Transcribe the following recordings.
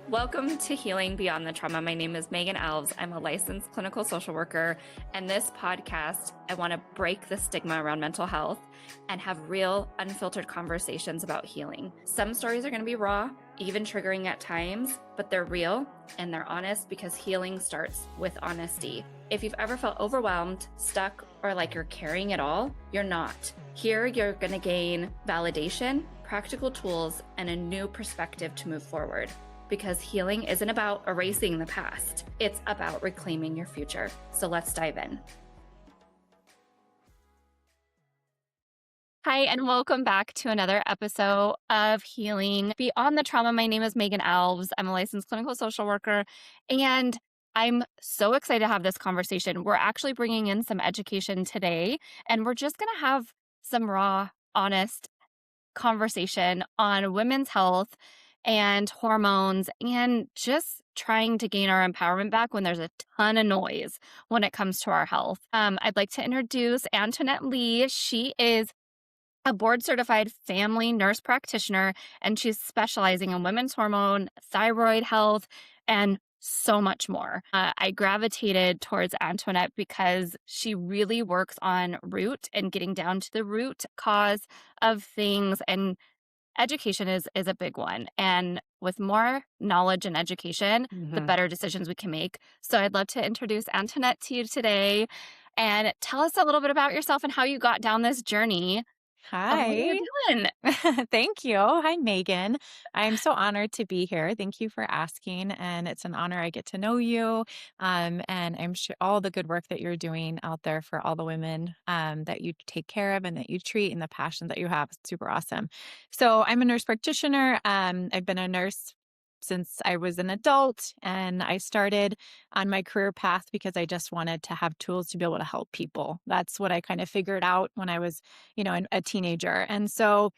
Welcome to Healing Beyond the Trauma. My name is Megan Alves. I'm a licensed clinical social worker. And this podcast, I want to break the stigma around mental health and have real, unfiltered conversations about healing. Some stories are going to be raw, even triggering at times, but they're real and they're honest because healing starts with honesty. If you've ever felt overwhelmed, stuck, or like you're carrying it all, you're not. Here, you're going to gain validation, practical tools, and a new perspective to move forward. Because healing isn't about erasing the past. It's about reclaiming your future. So let's dive in. Hi, and welcome back to another episode of Healing Beyond the Trauma. My name is Megan Alves. I'm a licensed clinical social worker, and I'm so excited to have this conversation. We're actually bringing in some education today, and we're just going to have some raw, honest conversation on women's health and hormones and just trying to gain our empowerment back when there's a ton of noise when it comes to our health. I'd like to introduce Antoinette Lee. She is a board-certified family nurse practitioner, and she's specializing in women's hormone, thyroid health, and so much more. I gravitated towards Antoinette because she really works on root and getting down to the root cause of things, and education is a big one. And with more knowledge and education, the better decisions we can make. So I'd love to introduce Antoinette to you today and tell us a little bit about yourself and how you got down this journey of what you're Hi. doing. Thank you. Hi, Megan. I'm so honored to be here. Thank you for asking. And it's an honor I get to know you. And I'm sure all the good work that you're doing out there for all the women that you take care of and that you treat and the passion that you have. It's super awesome. So I'm a nurse practitioner. I've been a nurse since I was an adult, and I started on my career path because I just wanted to have tools to be able to help people. That's what I kind of figured out when I was a teenager. And so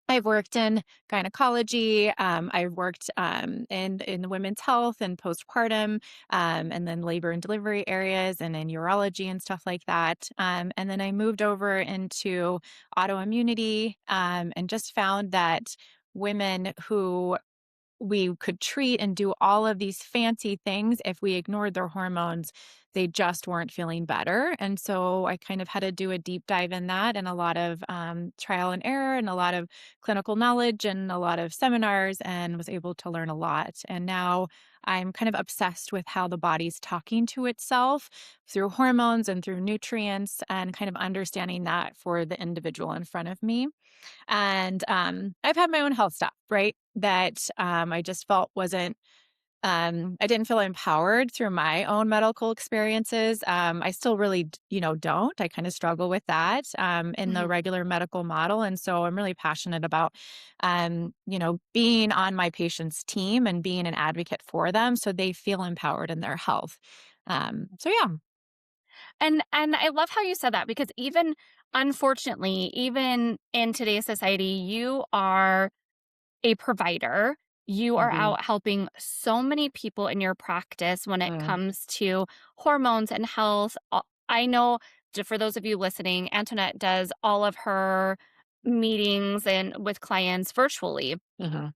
I've worked in gynecology. I've worked in women's health and postpartum, and then labor and delivery areas, and in urology and stuff like that. And then I moved over into autoimmunity, and just found that women who we could treat and do all of these fancy things, if we ignored their hormones, they just weren't feeling better. And so I kind of had to do a deep dive in that, and a lot of trial and error and a lot of clinical knowledge and a lot of seminars, and was able to learn a lot. And now I'm kind of obsessed with how the body's talking to itself through hormones and through nutrients, and kind of understanding that for the individual in front of me. And I've had my own health stuff, right? That I just felt wasn't, I didn't feel empowered through my own medical experiences. I still really, don't. I kind of struggle with that in the Mhm. regular medical model. And so I'm really passionate about, being on my patient's team and being an advocate for them so they feel empowered in their health. Yeah. And I love how you said that because even unfortunately, even in today's society, you are a provider. You are Mhm. out helping so many people in your practice when it Mm. comes to hormones and health. I know, for those of you listening, Antoinette does all of her meetings and with clients virtually. Mhm.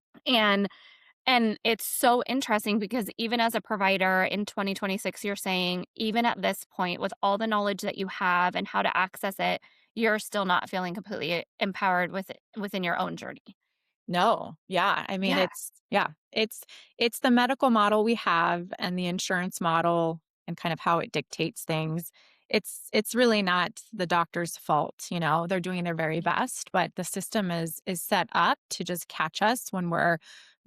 And it's so interesting because even as a provider in 2026, you're saying even at this point with all the knowledge that you have and how to access it, you're still not feeling completely empowered within your own journey. No. Yeah. I mean, Yeah. it's the medical model we have and the insurance model and kind of how it dictates things. It's really not the doctor's fault, They're doing their very best, but the system is set up to just catch us when we're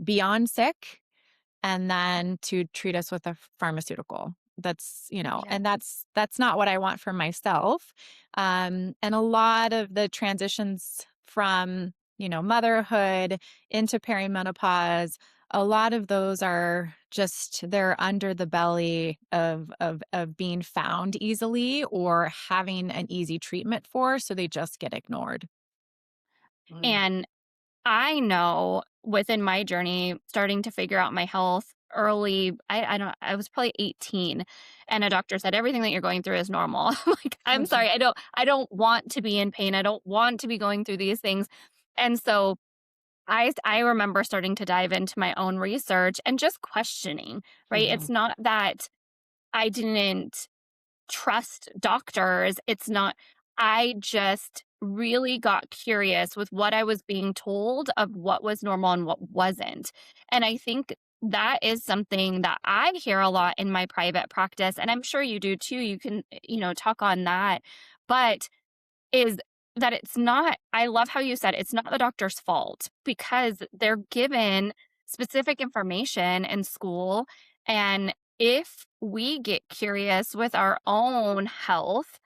beyond sick, and then to treat us with a pharmaceutical. Yeah. And that's not what I want for myself. And a lot of the transitions from, motherhood into perimenopause, a lot of those are just they're under the belly of being found easily or having an easy treatment for, so they just get ignored. Mm. And I know within my journey, starting to figure out my health early, I don't, I was probably 18, and a doctor said everything that you're going through is normal. I'm like, I'm Mhm. sorry, I don't want to be in pain. I don't want to be going through these things. And so I remember starting to dive into my own research and just questioning, right? It's Mhm. not that I didn't trust doctors. It's not, I just really got curious with what I was being told of what was normal and what wasn't. And I think that is something that I hear a lot in my private practice. And I'm sure you do too. You can, talk on that. But is that it's not, I love how you said it's not the doctor's fault because they're given specific information in school. And if we get curious with our own health,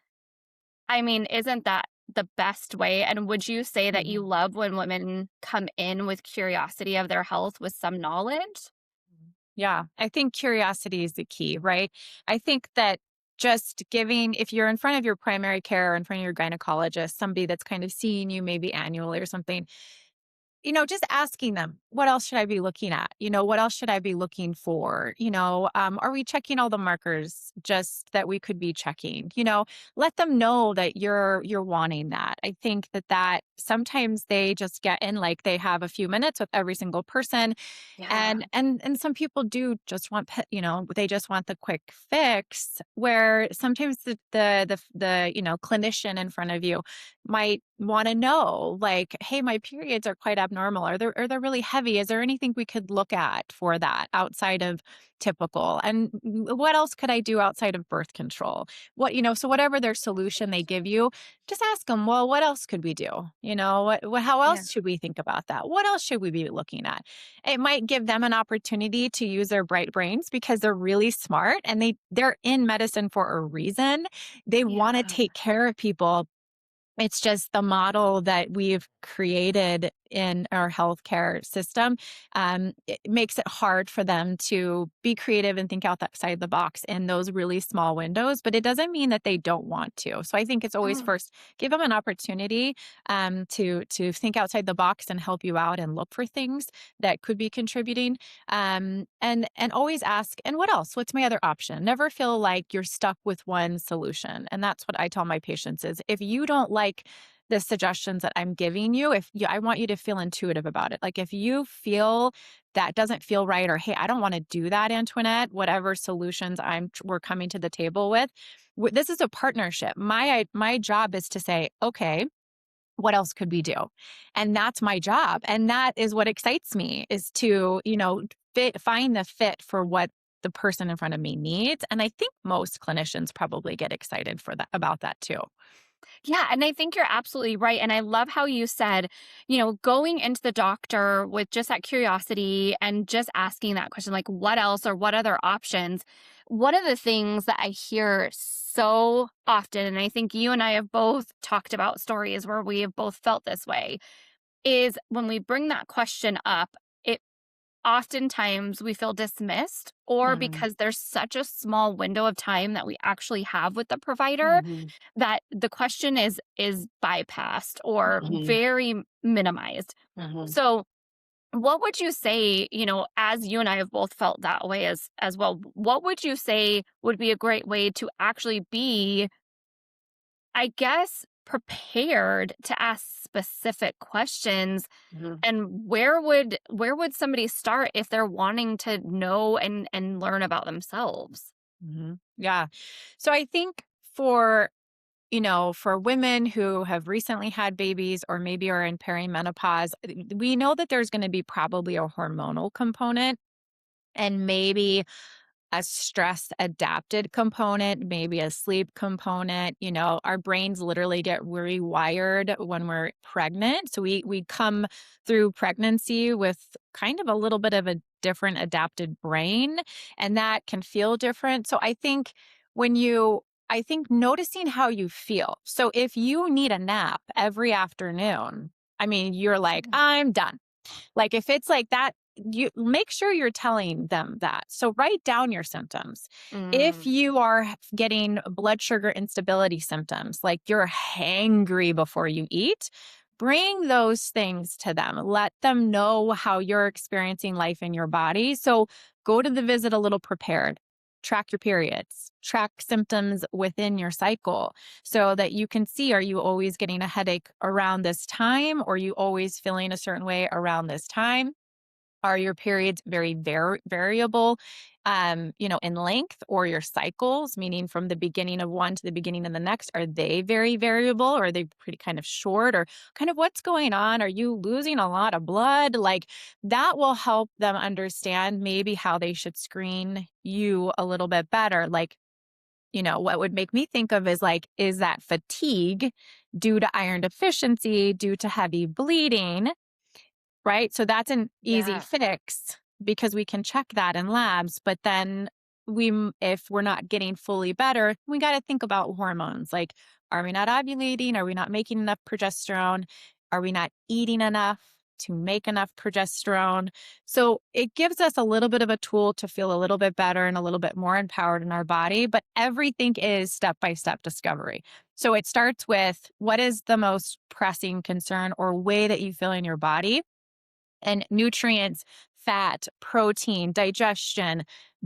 I mean, isn't that the best way? And would you say that you Mhm. love when women come in with curiosity of their health with some knowledge? Yeah, I think curiosity is the key, right? I think that just giving, if you're in front of your primary care or in front of your gynecologist, somebody that's kind of seeing you maybe annually or something, just asking them, what else should I be looking at? What else should I be looking for? Are we checking all the markers just that we could be checking? Let them know that you're wanting that. I think that sometimes they just get in like they have a few minutes with every single person Yeah. and some people do just want they just want the quick fix where sometimes the clinician in front of you might want to know like, hey, my periods are quite abnormal. Are they really heavy? Is there anything we could look at for that outside of typical? And what else could I do outside of birth control? So whatever their solution they give you, just ask them, well, what else could we do? How Yeah. else should we think about that? What else should we be looking at? It might give them an opportunity to use their bright brains because they're really smart and they're in medicine for a reason. They want to Yeah. take care of people. It's just the model that we've created in our healthcare system. It makes it hard for them to be creative and think outside the box in those really small windows, but it doesn't mean that they don't want to. So I think it's always Mm. first give them an opportunity to think outside the box and help you out and look for things that could be contributing. And always ask, and what else? What's my other option? Never feel like you're stuck with one solution. And that's what I tell my patients is if you don't like the suggestions that I'm giving you, I want you to feel intuitive about it. Like if you feel that doesn't feel right, or hey, I don't want to do that, Antoinette, whatever solutions we're coming to the table with, this is a partnership. My job is to say, okay, what else could we do? And that's my job. And that is what excites me is to, find the fit for what the person in front of me needs. And I think most clinicians probably get excited for that about that too. Yeah, and I think you're absolutely right. And I love how you said, going into the doctor with just that curiosity and just asking that question, like, what else or what other options? One of the things that I hear so often, and I think you and I have both talked about stories where we have both felt this way, is when we bring that question up, it oftentimes we feel dismissed or Mhm, because there's such a small window of time that we actually have with the provider mhm, that the question is bypassed or mhm, very minimized. mhm, So what would you say, as you and I have both felt that way as well, what would you say would be a great way to actually be, I guess, prepared to ask specific questions, mhm, and where would somebody start if they're wanting to know and learn about themselves? mhm. Yeah. So I think for women who have recently had babies or maybe are in perimenopause, we know that there's going to be probably a hormonal component and maybe a stress adapted component, maybe a sleep component. Our brains literally get rewired when we're pregnant. So we come through pregnancy with kind of a little bit of a different adapted brain, and that can feel different. So when you I think noticing how you feel. So if you need a nap every afternoon, I mean, you're like, I'm done. Like if it's like that, you make sure you're telling them that. So write down your symptoms. If Mm. you are getting blood sugar instability symptoms, like you're hangry before you eat, bring those things to them. Let them know how you're experiencing life in your body. So go to the visit a little prepared. track your periods, track symptoms within your cycle so that you can see, are you always getting a headache around this time? Or are you always feeling a certain way around this time? Are your periods very variable, in length, or your cycles, meaning from the beginning of one to the beginning of the next, are they very variable, or are they pretty kind of short, or kind of what's going on? Are you losing a lot of blood? Like that will help them understand maybe how they should screen you a little bit better. Like, what would make me think of is like, is that fatigue due to iron deficiency, due to heavy bleeding? Right? So that's an easy Yeah. fix because we can check that in labs, but then if we're not getting fully better, we got to think about hormones. Like, are we not ovulating? Are we not making enough progesterone? Are we not eating enough to make enough progesterone? So it gives us a little bit of a tool to feel a little bit better and a little bit more empowered in our body, but everything is step-by-step discovery. So it starts with, what is the most pressing concern or way that you feel in your body? And nutrients, fat, protein, digestion,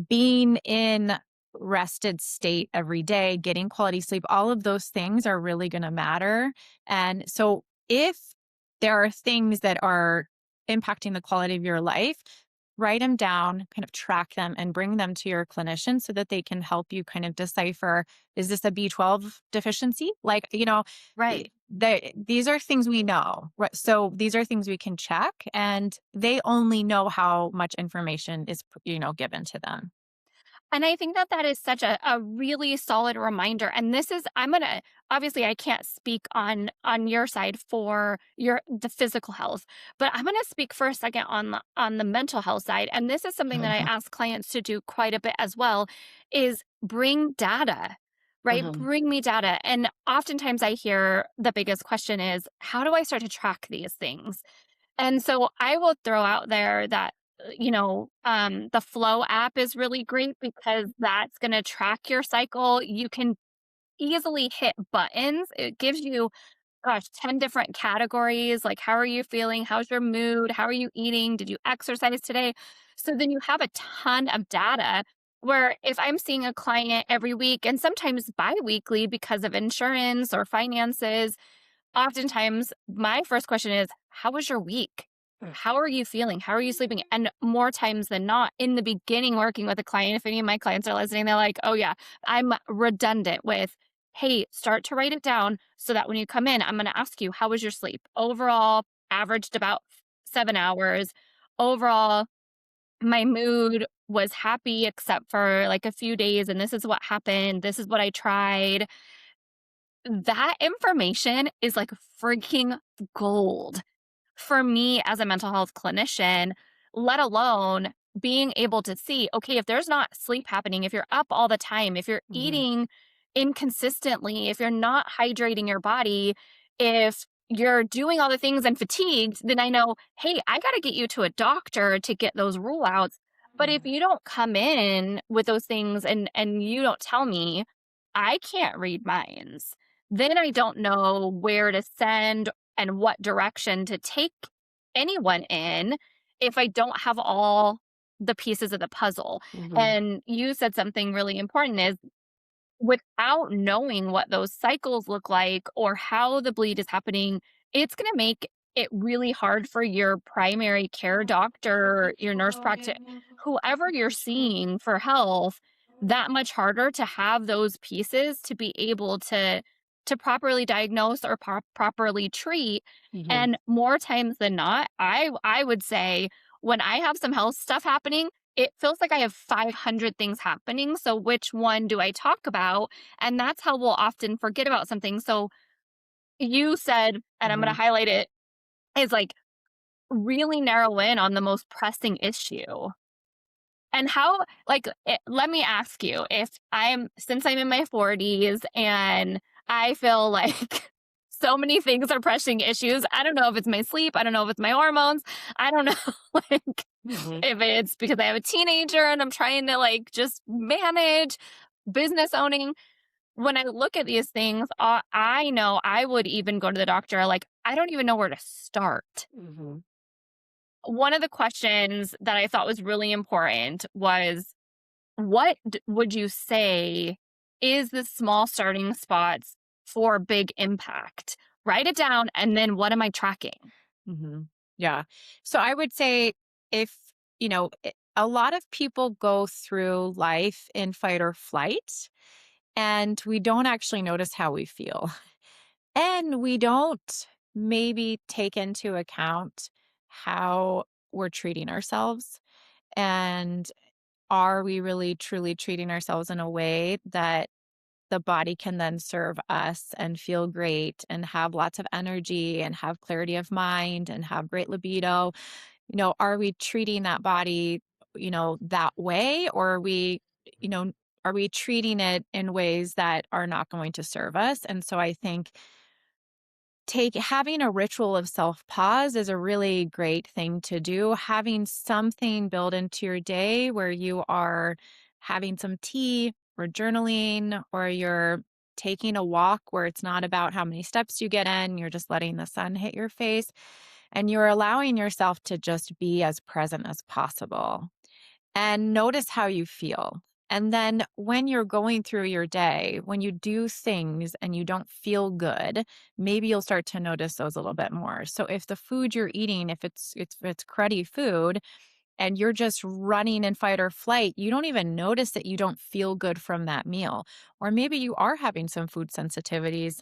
being in rested state every day, getting quality sleep, all of those things are really going to matter. And so if there are things that are impacting the quality of your life, write them down, kind of track them and bring them to your clinician so that they can help you kind of decipher, is this a B12 deficiency? Like, Right. these are things we know. Right? So these are things we can check, and they only know how much information is, given to them. And I think that that is such a really solid reminder. And this is, I'm gonna, obviously I can't speak on your side for the physical health, but I'm gonna speak for a second on the mental health side. And this is something that I ask clients to do quite a bit as well, is bring data. Right? Mhm, Bring me data. And oftentimes I hear the biggest question is, how do I start to track these things? And so I will throw out there that, the Flow app is really great because that's going to track your cycle. You can easily hit buttons. It gives you, gosh, 10 different categories. Like, how are you feeling? How's your mood? How are you eating? Did you exercise today? So then you have a ton of data where if I'm seeing a client every week and sometimes bi-weekly because of insurance or finances, oftentimes my first question is, how was your week? How are you feeling? How are you sleeping? And more times than not, in the beginning, working with a client, if any of my clients are listening, they're like, oh, yeah, I'm redundant with, hey, start to write it down so that when you come in, I'm going to ask you, how was your sleep? Overall, averaged about 7 hours. Overall, my mood was happy except for like a few days. And this is what happened. This is what I tried. That information is like freaking gold for me as a mental health clinician, let alone being able to see, okay, if there's not sleep happening, if you're up all the time, if you're mhm, eating inconsistently, if you're not hydrating your body, if you're doing all the things and fatigued, then I know, hey, I got to get you to a doctor to get those rule outs. But if you don't come in with those things and you don't tell me, I can't read minds. Then I don't know where to send and what direction to take anyone in if I don't have all the pieces of the puzzle. mhm, And you said something really important is, without knowing what those cycles look like or how the bleed is happening, it's going to make it really hard for your primary care doctor, your nurse practitioner, whoever you're seeing for health, that much harder to have those pieces to be able to properly diagnose or properly treat. mhm, And more times than not, I would say when I have some health stuff happening, it feels like I have 500 things happening. So which one do I talk about? And that's how we'll often forget about something. So you said, and I'm going to mhm, highlight it, is like really narrow in on the most pressing issue. And how, like, let me ask you, if since I'm in my 40s and I feel like so many things are pressing issues, I don't know if it's my sleep, I don't know if it's my hormones, I don't know, like, mhm, if it's because I have a teenager and I'm trying to like just manage business owning. When I look at these things, I know I would even go to the doctor, like, I don't even know where to start. mhm, One of the questions that I thought was really important was, would you say is the small starting spots for big impact? Write it down, and then what am I tracking? Mhm. Yeah. So I would say if, a lot of people go through life in fight or flight, and we don't actually notice how we feel. And we don't maybe take into account how we're treating ourselves. And are we really truly treating ourselves in a way that the body can then serve us and feel great and have lots of energy and have clarity of mind and have great libido? Are we treating that body, that way? Or you know, are we treating it in ways that are not going to serve us? And so I think take having a ritual of self-pause is a really great thing to do. Having something built into your day where you are having some tea or journaling, or you're taking a walk where it's not about how many steps you get in, you're just letting the sun hit your face, and you're allowing yourself to just be as present as possible and notice how you feel. And then when you're going through your day, when you do things and you don't feel good, maybe you'll start to notice those a little bit more. So if the food you're eating, if it's cruddy food and you're just running in fight or flight, you don't even notice that you don't feel good from that meal. Or maybe you are having some food sensitivities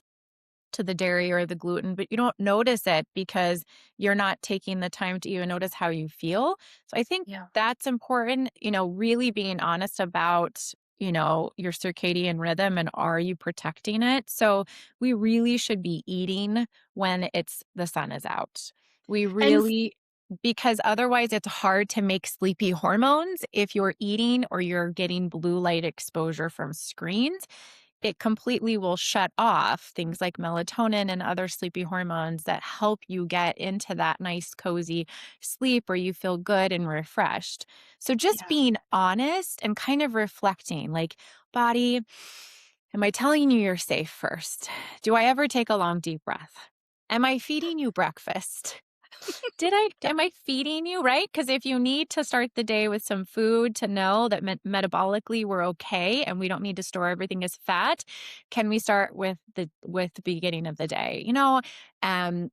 to the dairy or the gluten, but you don't notice it because you're not taking the time to even notice how you feel. So I think Yeah. that's important, really being honest about, your circadian rhythm and are you protecting it? So we really should be eating when the sun is out. We And really because otherwise it's hard to make sleepy hormones if you're eating or you're getting blue light exposure from screens. It completely will shut off things like melatonin and other sleepy hormones that help you get into that nice, cozy sleep where you feel good and refreshed. So, just yeah. being honest and kind of reflecting like, body, am I telling you you're safe first? Do I ever take a long, deep breath? Am I feeding you breakfast? Am I feeding you, right? Because if you need to start the day with some food to know that metabolically we're okay and we don't need to store everything as fat, can we start with the beginning of the day? Am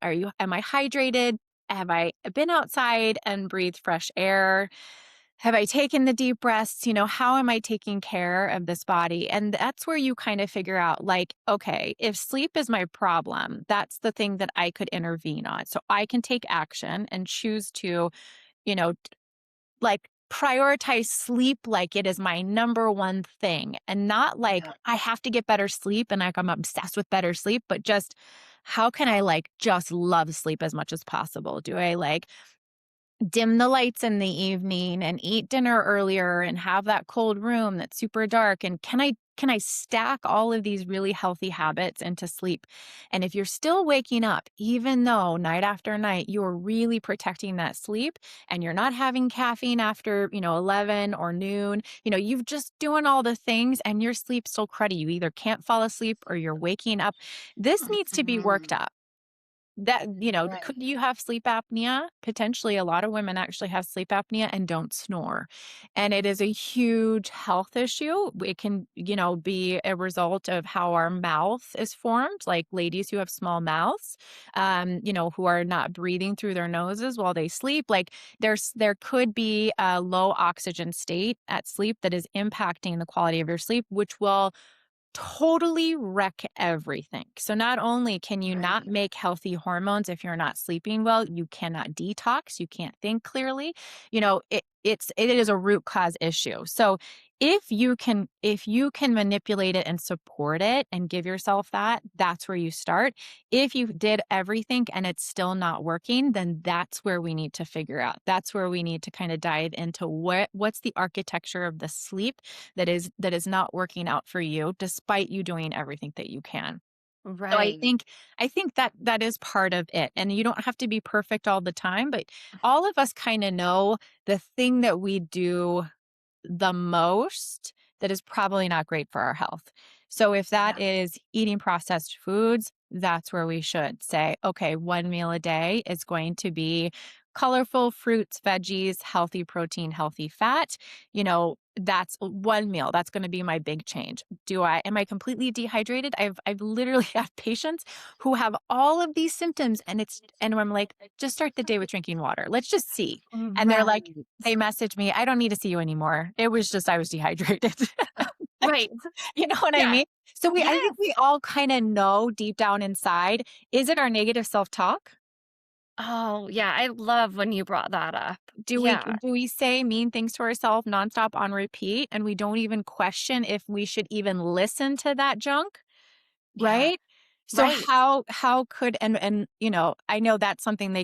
I hydrated? Have I been outside and breathed fresh air? Have I taken the deep breaths? How am I taking care of this body? And that's where you kind of figure out, like, okay, if sleep is my problem, that's the thing that I could intervene on. So I can take action and choose to, you know, t- like prioritize sleep like it is my number one thing and not like Yeah. I have to get better sleep and like I'm obsessed with better sleep, but just how can I like just love sleep as much as possible? Do I like dim the lights in the evening and eat dinner earlier and have that cold room that's super dark, and can I stack all of these really healthy habits into sleep? And if you're still waking up even though night after night you're really protecting that sleep and you're not having caffeine after 11 or noon, you've just doing all the things and your sleep's still cruddy, you either can't fall asleep or you're waking up, this needs to be worked Mhm. up. Could Right. you have sleep apnea? Potentially, a lot of women actually have sleep apnea and don't snore. And it is a huge health issue. It can, be a result of how our mouth is formed, like ladies who have small mouths, who are not breathing through their noses while they sleep. Like there could be a low oxygen state at sleep that is impacting the quality of your sleep, which will totally wreck everything. So not only can you not Right. make healthy hormones if you're not sleeping well, you cannot detox, you can't think clearly. It is a root cause issue. So if you can manipulate it and support it and give yourself that, that's where you start. If you did everything and it's still not working, then that's where we need to figure out. That's where we need to kind of dive into what's the architecture of the sleep that is not working out for you despite you doing everything that you can. So I Right. think I think that is part of it. And you don't have to be perfect all the time, but all of us kind of know the thing that we do the most that is probably not great for our health. So if that Yeah. is eating processed foods, that's where we should say, okay, one meal a day is going to be colorful fruits, veggies, healthy protein, healthy fat, that's one meal. That's going to be my big change. Am I completely dehydrated? I've literally had patients who have all of these symptoms and I'm like, just start the day with drinking water. Let's just see. And they're like, Right. they message me, I don't need to see you anymore. It was just, I was dehydrated. Right. You know what I Yeah. mean? So I think Yes. we all kind of know deep down inside, is it our negative self-talk? Oh, yeah, I love when you brought that up. Do we Yeah. do we say mean things to ourselves nonstop on repeat and we don't even question if we should even listen to that junk, Yeah. right? So Right. how could I know that's something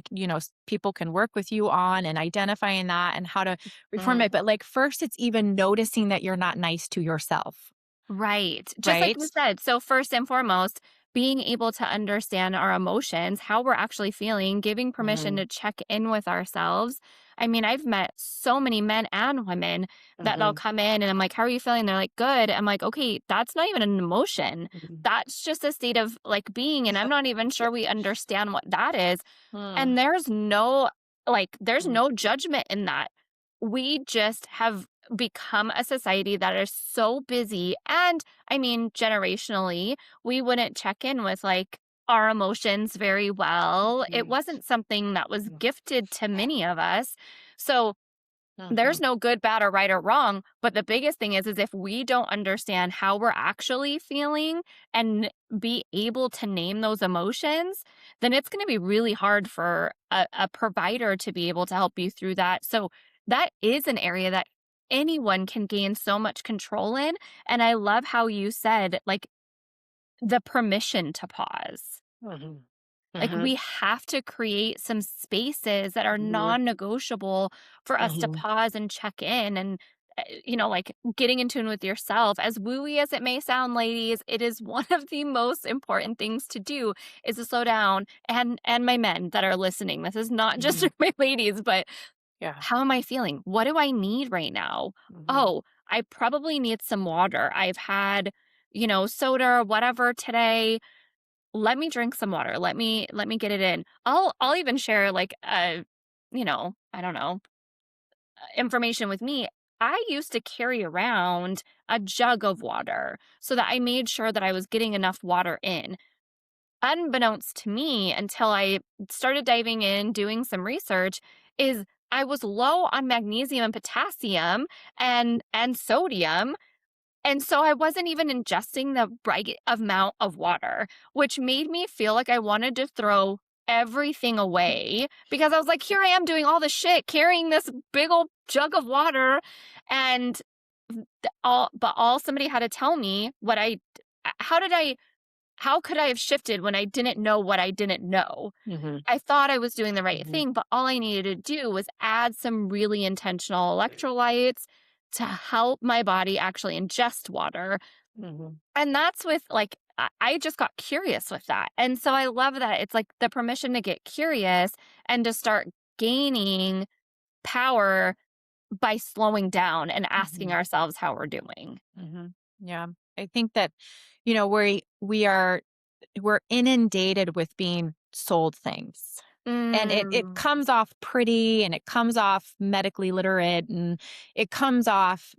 people can work with you on and identifying that and how to reform Mm. it, but like first it's even noticing that you're not nice to yourself, Right. Just like right? you said. So, first and foremost, being able to understand our emotions, how we're actually feeling, giving permission Mhm, to check in with ourselves. I mean, I've met so many men and women that they'll mhm, come in and I'm like, how are you feeling? They're like, good. I'm like, okay, that's not even an emotion. mhm. That's just a state of like being. And I'm not even Yeah. sure we understand what that is. Mm, And there's mm, no judgment in that. We just have become a society that is so busy. And I mean, generationally, we wouldn't check in with like our emotions very well. It mhm, wasn't something that was mm, gifted to many of us. So mhm, there's no good, bad, or right or wrong. But the biggest thing is if we don't understand how we're actually feeling and be able to name those emotions, then it's going to be really hard for a provider to be able to help you through that. So that is an area that anyone can gain so much control in. And I love how you said, like, the permission to pause. mhm, Like, mhm, we have to create some spaces that are mhm, non-negotiable for us to mhm, pause and check in and, like, getting in tune with yourself. As wooey as it may sound, ladies, it is one of the most important things to do is to slow down, and my men that are listening. This is not just mhm. for my ladies, but Yeah. how am I feeling? What do I need right now? Mhm, Oh, I probably need some water. I've had, soda or whatever today. Let me drink some water. Let me get it in. I'll even share like I don't know, information with me. I used to carry around a jug of water so that I made sure that I was getting enough water in. Unbeknownst to me until I started diving in, doing some research, is I was low on magnesium and potassium and sodium, and so I wasn't even ingesting the right amount of water, which made me feel like I wanted to throw everything away because I was like, here I am doing all this shit, carrying this big old jug of water. And all somebody had to tell me how did I, how could I have shifted when I didn't know what I didn't know? mhm, I thought I was doing the right mhm, thing, but all I needed to do was add some really intentional electrolytes to help my body actually ingest water. mhm, And that's with like, I just got curious with that. And so I love that it's like the permission to get curious and to start gaining power by slowing down and asking mhm, ourselves how we're doing. mhm. Yeah. I think that, we're inundated with being sold things. And it Mm, comes off pretty and it comes off medically literate and it comes off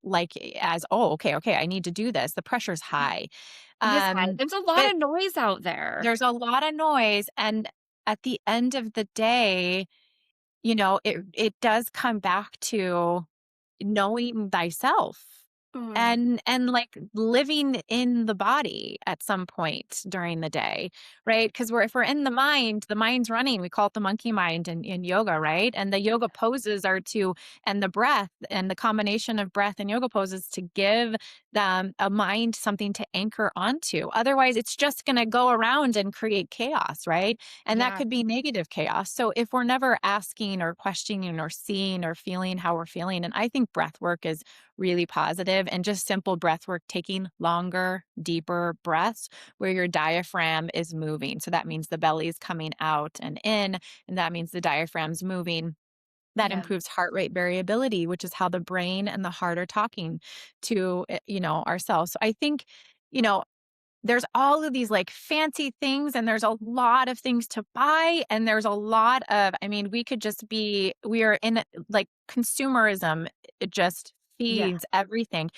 like as, oh, okay, I need to do this. The pressure's high. it is high. Um There's a lot but of noise out there. there's a lot of noise and at the end of the day, it does come back to knowing thyself Mm. and like living in the body at some point during the day, right? Because if we're in the mind's running. We call it the monkey mind in yoga, right? And the yoga poses are to and the breath and the combination of breath and yoga poses to give them a mind something to anchor onto. Otherwise it's just going to go around and create chaos, right? And that Yeah. could be negative chaos. So if we're never asking or questioning or seeing or feeling how we're feeling, and I think breath work is really positive and just simple breath work, taking longer, deeper breaths where your diaphragm is moving. So that means the belly is coming out and in, and that means the diaphragm's moving. That Yeah. improves heart rate variability, which is how the brain and the heart are talking to, ourselves. So I think, you know, there's all of these like fancy things and there's a lot of things to buy and there's a lot of, I mean, we are in like consumerism. It just Yeah. feeds everything.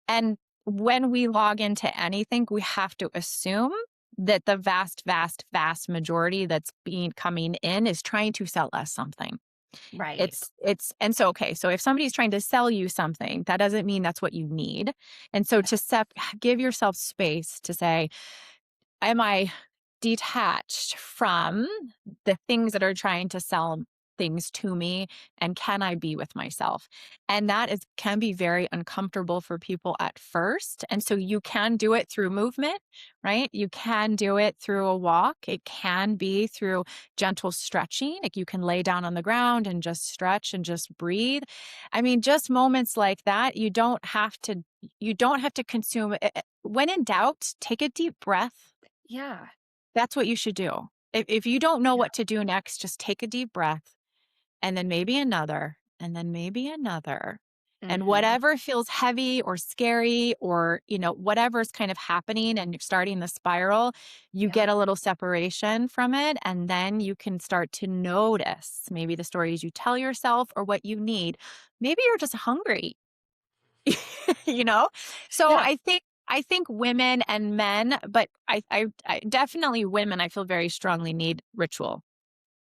And when we log into anything, we have to assume that the vast, vast, vast majority that's being coming in is trying to sell us something. Right. And so, okay, so if somebody's trying to sell you something, that doesn't mean that's what you need. And so Yeah. give yourself space to say, am I detached from the things that are trying to sell things to me, and can I be with myself? And that is can be very uncomfortable for people at first. And so you can do it through movement, right? You can do it through a walk. It can be through gentle stretching. Like you can lay down on the ground and just stretch and just breathe. I mean, just moments like that, you don't have to consume it. When in doubt, take a deep breath. Yeah. That's what you should do. If you don't know Yeah. what to do next, just take a deep breath and then maybe another and then maybe another. And Mhm. whatever feels heavy or scary or, whatever's kind of happening and you're starting the spiral, you Yeah. get a little separation from it. And then you can start to notice maybe the stories you tell yourself or what you need. Maybe you're just hungry. you know? So Yeah. I think women and men, but I definitely women, I feel very strongly need ritual.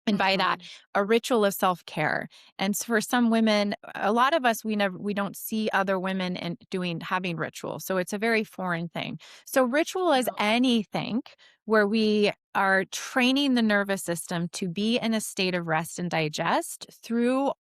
And by that, Mhm. a ritual of self-care. And for some women, a lot of us, we don't see other women and having ritual. So it's a very foreign thing. So ritual is Yeah. anything where we are training the nervous system to be in a state of rest and digest through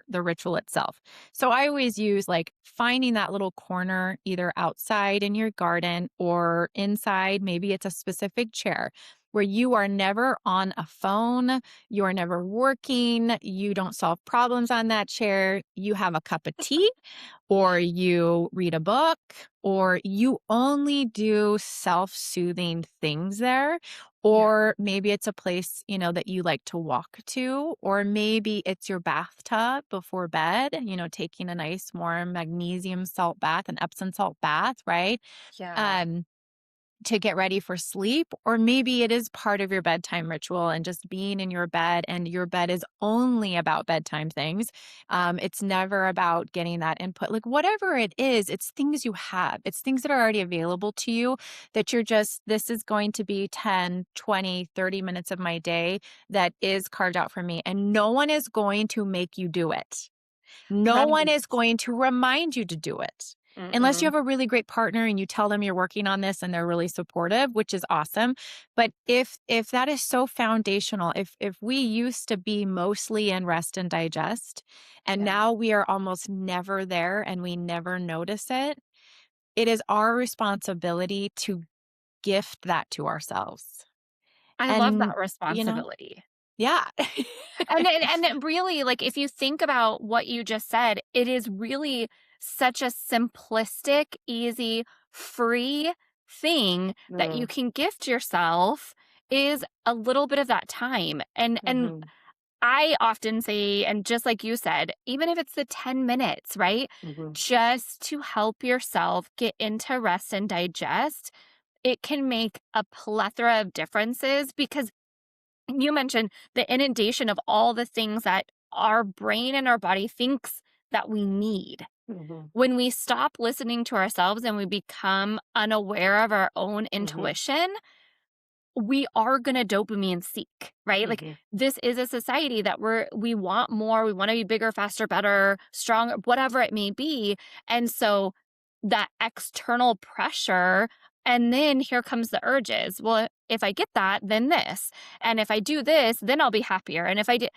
the ritual itself. So I always use like finding that little corner either outside in your garden or inside, maybe it's a specific chair where you are never on a phone, you're never working, you don't solve problems on that chair, you have a cup of tea, or you read a book, or you only do self soothing things there. Yeah. Or maybe it's a place, that you like to walk to, or maybe it's your bathtub before bed, taking a nice warm magnesium salt bath, an Epsom salt bath, right? Yeah. Um, to get ready for sleep, or maybe it is part of your bedtime ritual and just being in your bed and your bed is only about bedtime things. It's never about getting that input. Like whatever it is, it's things you have. It's things that are already available to you that this is going to be 10, 20, 30 minutes of my day that is carved out for me. And no one is going to make you do it. No one Right. is going to remind you to do it. Unless you Mm-mm. have a really great partner and you tell them you're working on this and they're really supportive, which is awesome. But if that is so foundational, if we used to be mostly in rest and digest and Yeah. now we are almost never there and we never notice it, it is our responsibility to gift that to ourselves. I love And, that responsibility. yeah. And really, like, if you think about what you just said, it is really such a simplistic, easy, free thing that you Mm, can gift yourself is a little bit of that time. And mhm, I often say, and just like you said, even if it's the 10 minutes, right? mhm, Just to help yourself get into rest and digest, it can make a plethora of differences because you mentioned the inundation of all the things that our brain and our body thinks that we need. mhm, When we stop listening to ourselves and we become unaware of our own mhm, intuition, we are going to dopamine seek, right? Like mhm, this is a society that we want more, we want to be bigger, faster, better, stronger, whatever it may be. And so that external pressure and then here comes the urges. Well, if I get that, then this. And if I do this, then I'll be happier. And if I did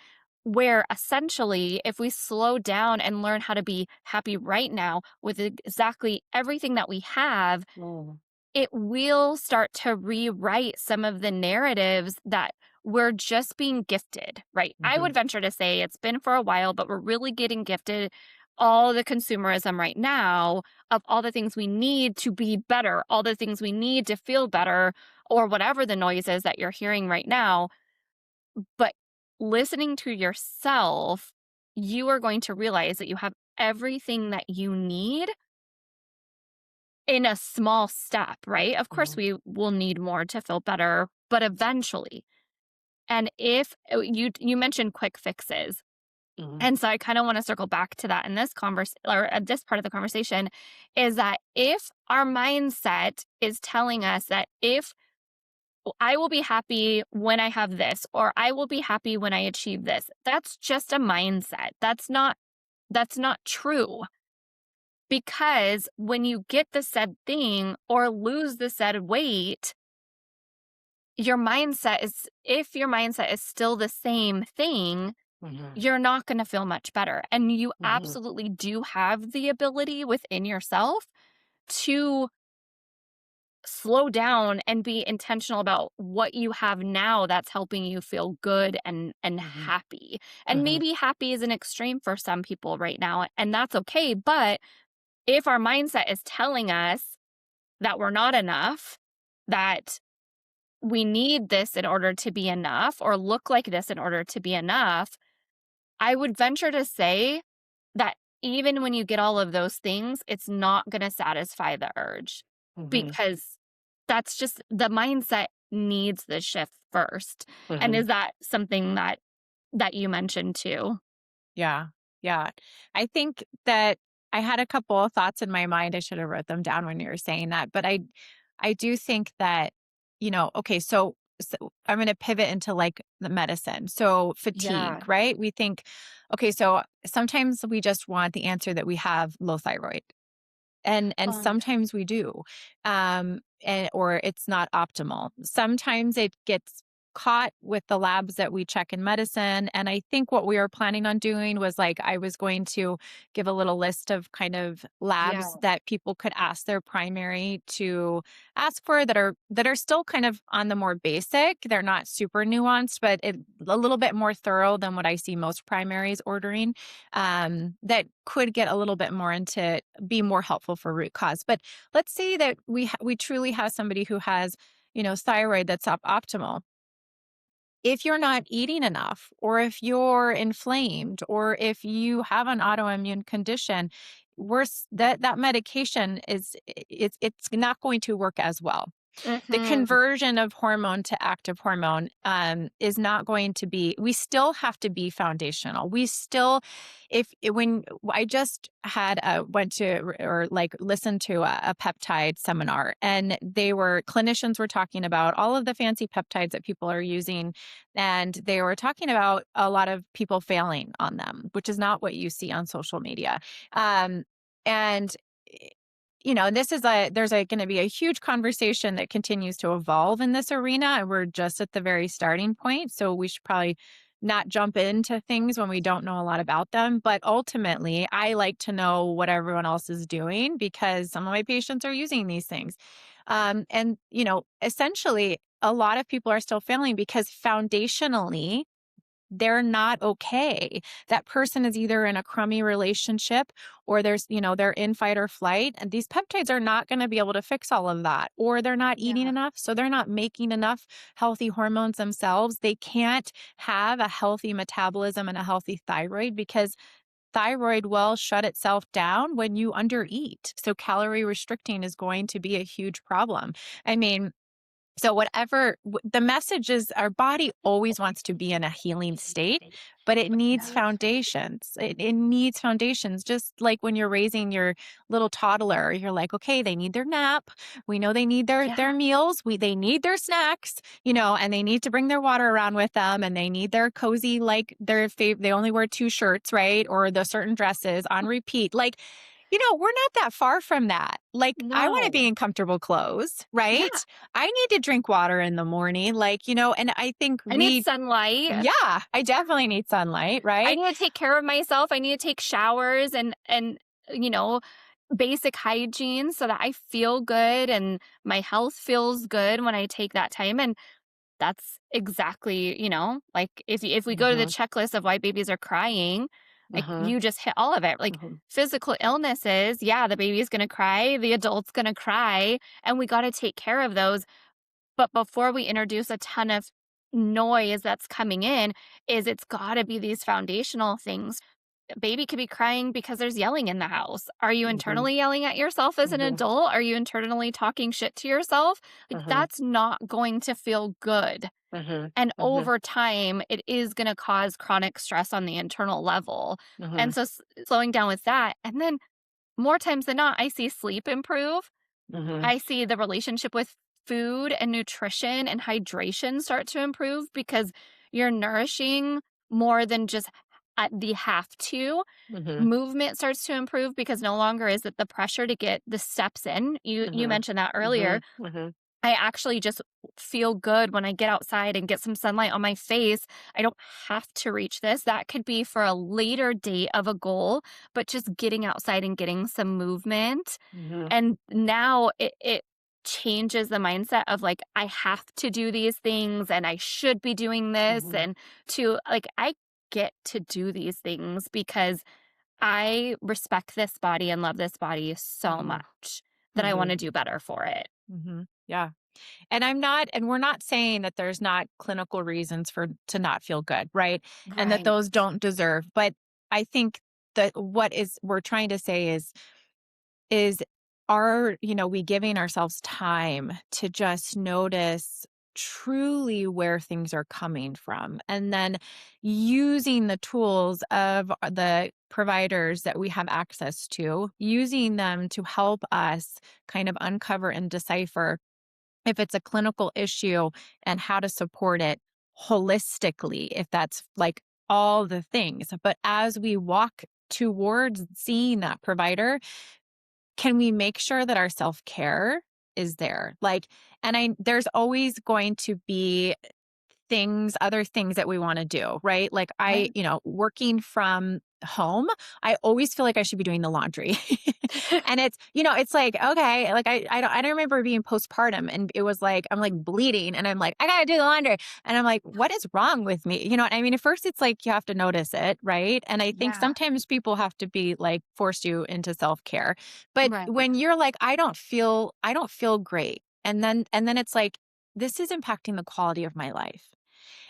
where essentially if we slow down and learn how to be happy right now with exactly everything that we have, mm, it will start to rewrite some of the narratives that we're just being gifted, right? I would mhm, venture to say it's been for a while, but we're really getting gifted all the consumerism right now of all the things we need to be better, all the things we need to feel better, or whatever the noise is that you're hearing right now. But listening to yourself, you are going to realize that you have everything that you need in a small step, right? Of course, Mhm. we will need more to feel better, but eventually. And if you mentioned quick fixes, Mhm. and so I kind of want to circle back to that in this or at this part of the conversation, is that if our mindset is telling us that if I will be happy when I have this, or I will be happy when I achieve this, that's just a mindset. That's not true. Because when you get the said thing or lose the said weight, if your mindset is still the same thing, Mhm. you're not going to feel much better. And you Mhm. absolutely do have the ability within yourself to slow down and be intentional about what you have now that's helping you feel good and Mhm. happy. And Mhm. maybe happy is an extreme for some people right now, and that's okay. But if our mindset is telling us that we're not enough, that we need this in order to be enough, or look like this in order to be enough, I would venture to say that even when you get all of those things, it's not going to satisfy the urge, Mhm. because that's just the mindset needs the shift first. And Mhm. is that something that you mentioned too? Yeah. Yeah. I think that I had a couple of thoughts in my mind. I should have wrote them down when you were saying that, but I do think that, okay, so I'm going to pivot into like the medicine. So fatigue, Yeah. right? We think, okay, so sometimes we just want the answer that we have low thyroid. And Um, sometimes we do, and or it's not optimal. Sometimes it gets caught with the labs that we check in medicine, and I think what we were planning on doing was, like, I was going to give a little list of kind of yeah. labs that people could ask their primary to ask for, that are still kind of on the more basic. They're not super nuanced, but a little bit more thorough than what I see most primaries ordering, that could get a little bit more into be more helpful for root cause. But let's say that we truly have somebody who has, thyroid that's optimal. If you're not eating enough, or if you're inflamed, or if you have an autoimmune condition, that medication it's not going to work as well. The Mhm. conversion of hormone to active hormone, is not going to be, we still have to be foundational. We still, when I just went to, or like listened to a peptide seminar, and clinicians were talking about all of the fancy peptides that people are using. And they were talking about a lot of people failing on them, which is not what you see on social media. And this is there's going to be a huge conversation that continues to evolve in this arena. And we're just at the very starting point. So we should probably not jump into things when we don't know a lot about them. But ultimately, I like to know what everyone else is doing, because some of my patients are using these things. And, essentially, a lot of people are still failing because foundationally, they're not okay. That person is either in a crummy relationship, or they're in fight or flight. And these peptides are not going to be able to fix all of that. Or they're not eating Yeah. enough. So they're not making enough healthy hormones themselves. They can't have a healthy metabolism and a healthy thyroid, because thyroid will shut itself down when you undereat. So calorie restricting is going to be a huge problem. I mean, so the message is, our body always wants to be in a healing state, but it needs foundations. It needs foundations. Just like when you're raising your little toddler, you're like, okay, they need their nap. We know they need their Yeah. meals. They need their snacks, and they need to bring their water around with them, and they need their cozy, like they only wear two shirts, right? Or the certain dresses on repeat. Like, we're not that far from that. Like, I want to be No. in comfortable clothes, Yeah. right? I need to drink water in the morning, like, and I think I need sunlight. yeah, I definitely need sunlight, I right? need to take care of myself. I need to take showers and you know, basic hygiene so that I feel good and my health feels good when I take that time. And that's exactly, like if we go to the Mhm. checklist of why babies are crying, like Mhm. you just hit all of it. Like Mhm. physical illnesses, yeah, the baby's going to cry, the adult's going to cry, and we got to take care of those. But before we introduce a ton of noise that's coming in, it's got to be these foundational things. baby could be crying because there's yelling in the house. Are you Mhm. internally yelling at yourself as an Mhm. adult? Are you internally talking shit to yourself? Like, Mhm. that's not going to feel good. Mhm. And Mhm. over time, it is going to cause chronic stress on the internal level. And Mhm. so, slowing down with that. And then, more times than not, I see sleep improve. Mhm. I see the relationship with food and nutrition and hydration start to improve because you're nourishing more than just the have to. Mhm. Movement starts to improve because no longer is it the pressure to get the steps in. You Mhm. mentioned that earlier. Mhm. Mhm. I actually just feel good when I get outside and get some sunlight on my face. I don't have to reach this. That could be for a later date of a goal, but just getting outside and getting some movement. Mhm. And now it changes the mindset of like, I have to do these things and I should be doing this. Mhm. And to like, I get to do these things because I respect this body and love this body so Mhm. much that I want Mhm. to do better for it. Mhm. Yeah. And we're not saying that there's not clinical reasons for to not feel good, right? And that Right. those don't deserve. But I think that what is we're trying to say is are, we giving ourselves time to just notice truly where things are coming from and then using the tools of the providers that we have access to, using them to help us kind of uncover and decipher if it's a clinical issue and how to support it holistically, if that's like all the things. But as we walk towards seeing that provider, can we make sure that our self-care is there? Like, and there's always going to be other things that we want to do, right? Like Right. working from home, I always feel like I should be doing the laundry. And it's like, okay, like I don't remember being postpartum and it was like, I'm like bleeding and I'm like, I gotta do the laundry. And I'm like, what is wrong with me? You know what I mean? At first it's like you have to notice it, right? And I think Yeah. sometimes people have to be like force you into self-care. But Right. when you're like, I don't feel great. And then it's like, this is impacting the quality of my life.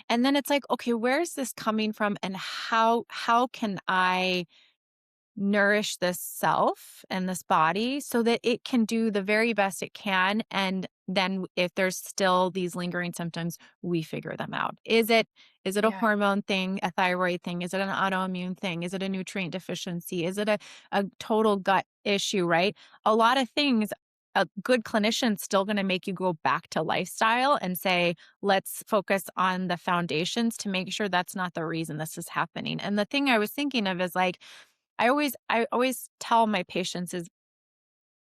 And then it's like, okay, where's this coming from and how can I nourish this self and this body so that it can do the very best it can, and then if there's still these lingering symptoms, we figure them out. Is it a Yeah. hormone thing, a thyroid thing? Is it an autoimmune thing? Is it a nutrient deficiency? Is it a total gut issue, right? A lot of things. A good clinician's still going to make you go back to lifestyle and say, let's focus on the foundations to make sure that's not the reason this is happening. And the thing I was thinking of is like, I always tell my patients is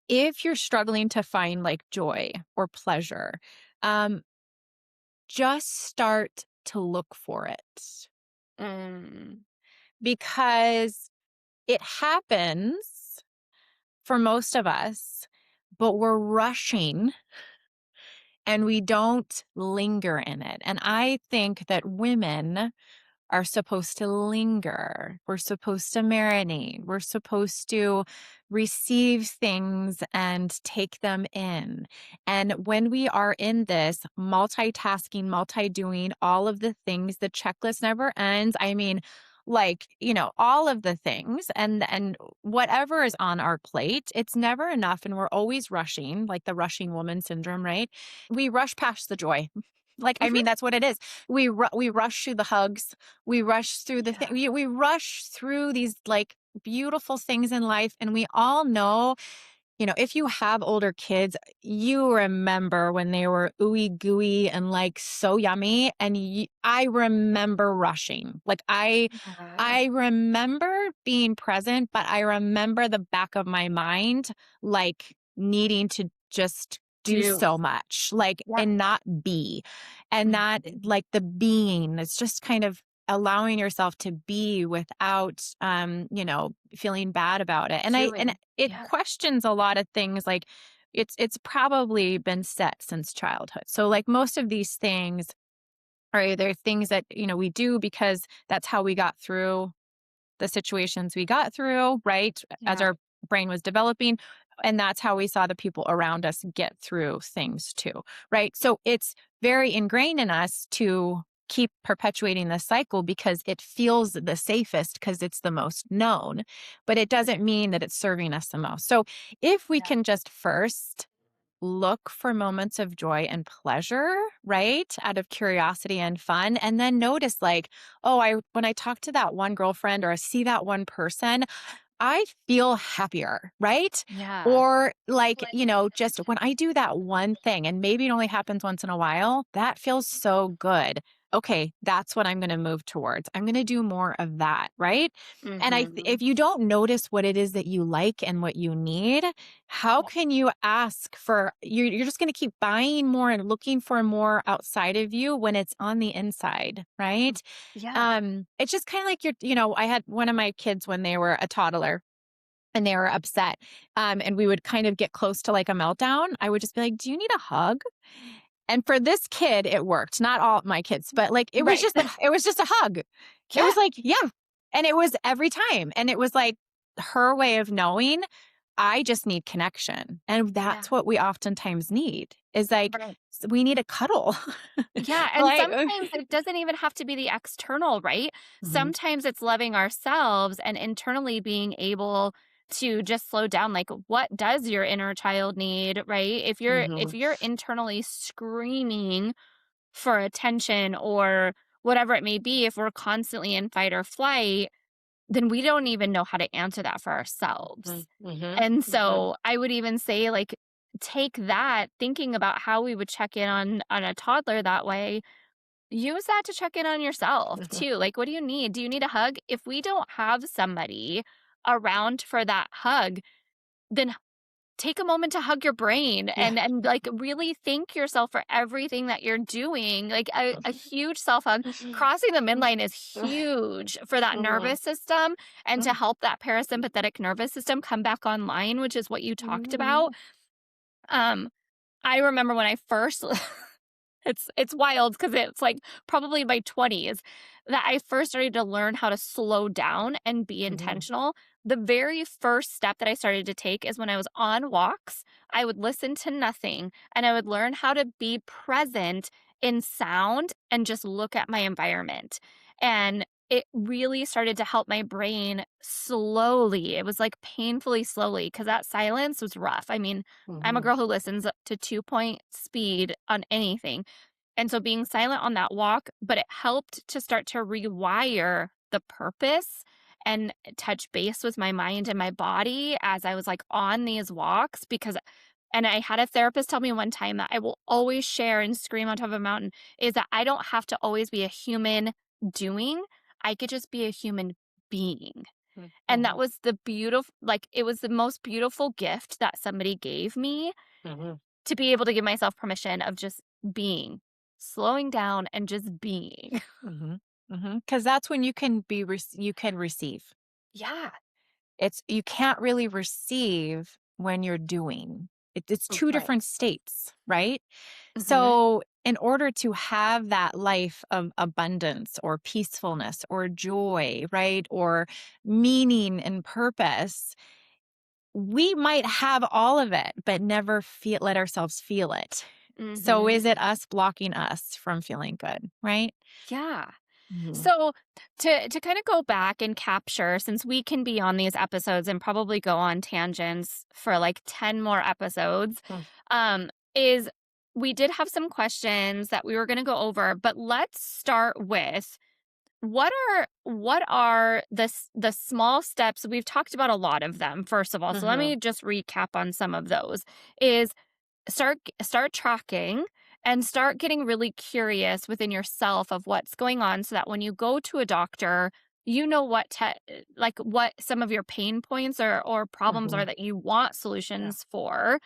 if you're struggling to find like joy or pleasure, um, just start to look for it Mm. because it happens for most of us, but we're rushing and we don't linger in it. And I think that women are supposed to linger. We're supposed to marinate. We're supposed to receive things and take them in. And when we are in this multitasking, multi doing, all of the things, the checklist never ends. I mean, like, all of the things and whatever is on our plate, it's never enough. And we're always rushing, like the rushing woman syndrome, right? We rush past the joy. Like, I Mhm. mean, that's what it is. We rush through the hugs, we rush through the thing. Yeah. We rush through these like beautiful things in life. And we all know, if you have older kids, you remember when they were ooey gooey and like so yummy. And I remember rushing. Like Yeah. I remember being present, but I remember the back of my mind, like needing to just do Do. so much, like, Yeah. and not be, and not Mhm. like the being. It's just kind of allowing yourself to be without feeling bad about it. And Doing. it Yeah. questions a lot of things, like it's probably been set since childhood. So like most of these things are either things that we do because that's how we got through the situations we got through, right? As Yeah. our brain was developing. And that's how we saw the people around us get through things too, right? So it's very ingrained in us to keep perpetuating the cycle because it feels the safest because it's the most known, but it doesn't mean that it's serving us the most. So if we Yeah. can just first look for moments of joy and pleasure, right? Out of curiosity and fun. And then notice like, oh, when I talk to that one girlfriend or I see that one person, I feel happier, right? Yeah. Or like, just when I do that one thing and maybe it only happens once in a while, that feels so good. Okay, that's what I'm going to move towards. I'm going to do more of that, right? And Mhm. if you don't notice what it is that you like and what you need, how Yeah. can you ask for you're just going to keep buying more and looking for more outside of you when it's on the inside, right? Yeah. It's just kind of like I had one of my kids when they were a toddler and they were upset. And we would kind of get close to like a meltdown. I would just be like, do you need a hug? And for this kid, it worked. Not all my kids, but like Right. it was just a hug. It Yeah. was like, yeah. And it was every time. And it was like her way of knowing I just need connection. And Yeah. that's what we oftentimes need is like Right. we need a cuddle. Yeah, and Right. sometimes it doesn't even have to be the external, right? Mhm. Sometimes it's loving ourselves and internally being able to just slow down. Like, what does your inner child need, right? If Mhm. you're internally screaming for attention or whatever it may be, if we're constantly in fight or flight, then we don't even know how to answer that for ourselves. Mhm. Mhm. And Mhm. so I would even say, like, take that thinking about how we would check in on a toddler that way. Use that to check in on yourself Mhm. too. Like, what do you need? Do you need a hug? If we don't have somebody around for that hug, then take a moment to hug your brain Yeah. and like really thank yourself for everything that you're doing. Like a huge self hug. Crossing the midline is huge for that Mhm. nervous system and to Mhm. help that parasympathetic nervous system come back online, which is what you talked about. Um, I remember when I first it's wild because it's, like, probably my 20s that I first started to learn how to slow down and be Mhm. intentional. The very first step that I started to take is when I was on walks, I would listen to nothing, and I would learn how to be present in sound and just look at my environment, and it really started to help my brain slowly. It was, like, painfully slowly because that silence was rough. I mean, I'm a Mhm. girl who listens to 2-point speed on anything. And so being silent on that walk, but it helped to start to rewire the purpose and touch base with my mind and my body as I was like on these walks because and I had a therapist tell me one time that I will always share and scream on top of a mountain is that I don't have to always be a human doing. I could just be a human being. And that Mhm. was the beautiful like it was the most beautiful gift that somebody gave me Mhm. to be able to give myself permission of just being, slowing down and just being. Mhm. Mhm. 'Cause that's when you can receive. Yeah. You can't really receive when you're doing. It's two Right. different states, right? Mhm. So, in order to have that life of abundance or peacefulness or joy, right? Or meaning and purpose, we might have all of it, but never let ourselves feel it. So, Mhm. is it us blocking us from feeling good, right? Yeah. Mhm. So to kind of go back and capture since we can be on these episodes and probably go on tangents for like 10 more episodes, Mm. is we did have some questions that we were going to go over, but let's start with what are the small steps? We've talked about a lot of them, first of all. So let me Mhm. just recap on some of those. Is start tracking and start getting really curious within yourself of what's going on so that when you go to a doctor, you know like what some of your pain points or problems are Mhm. that you want Yeah. solutions for,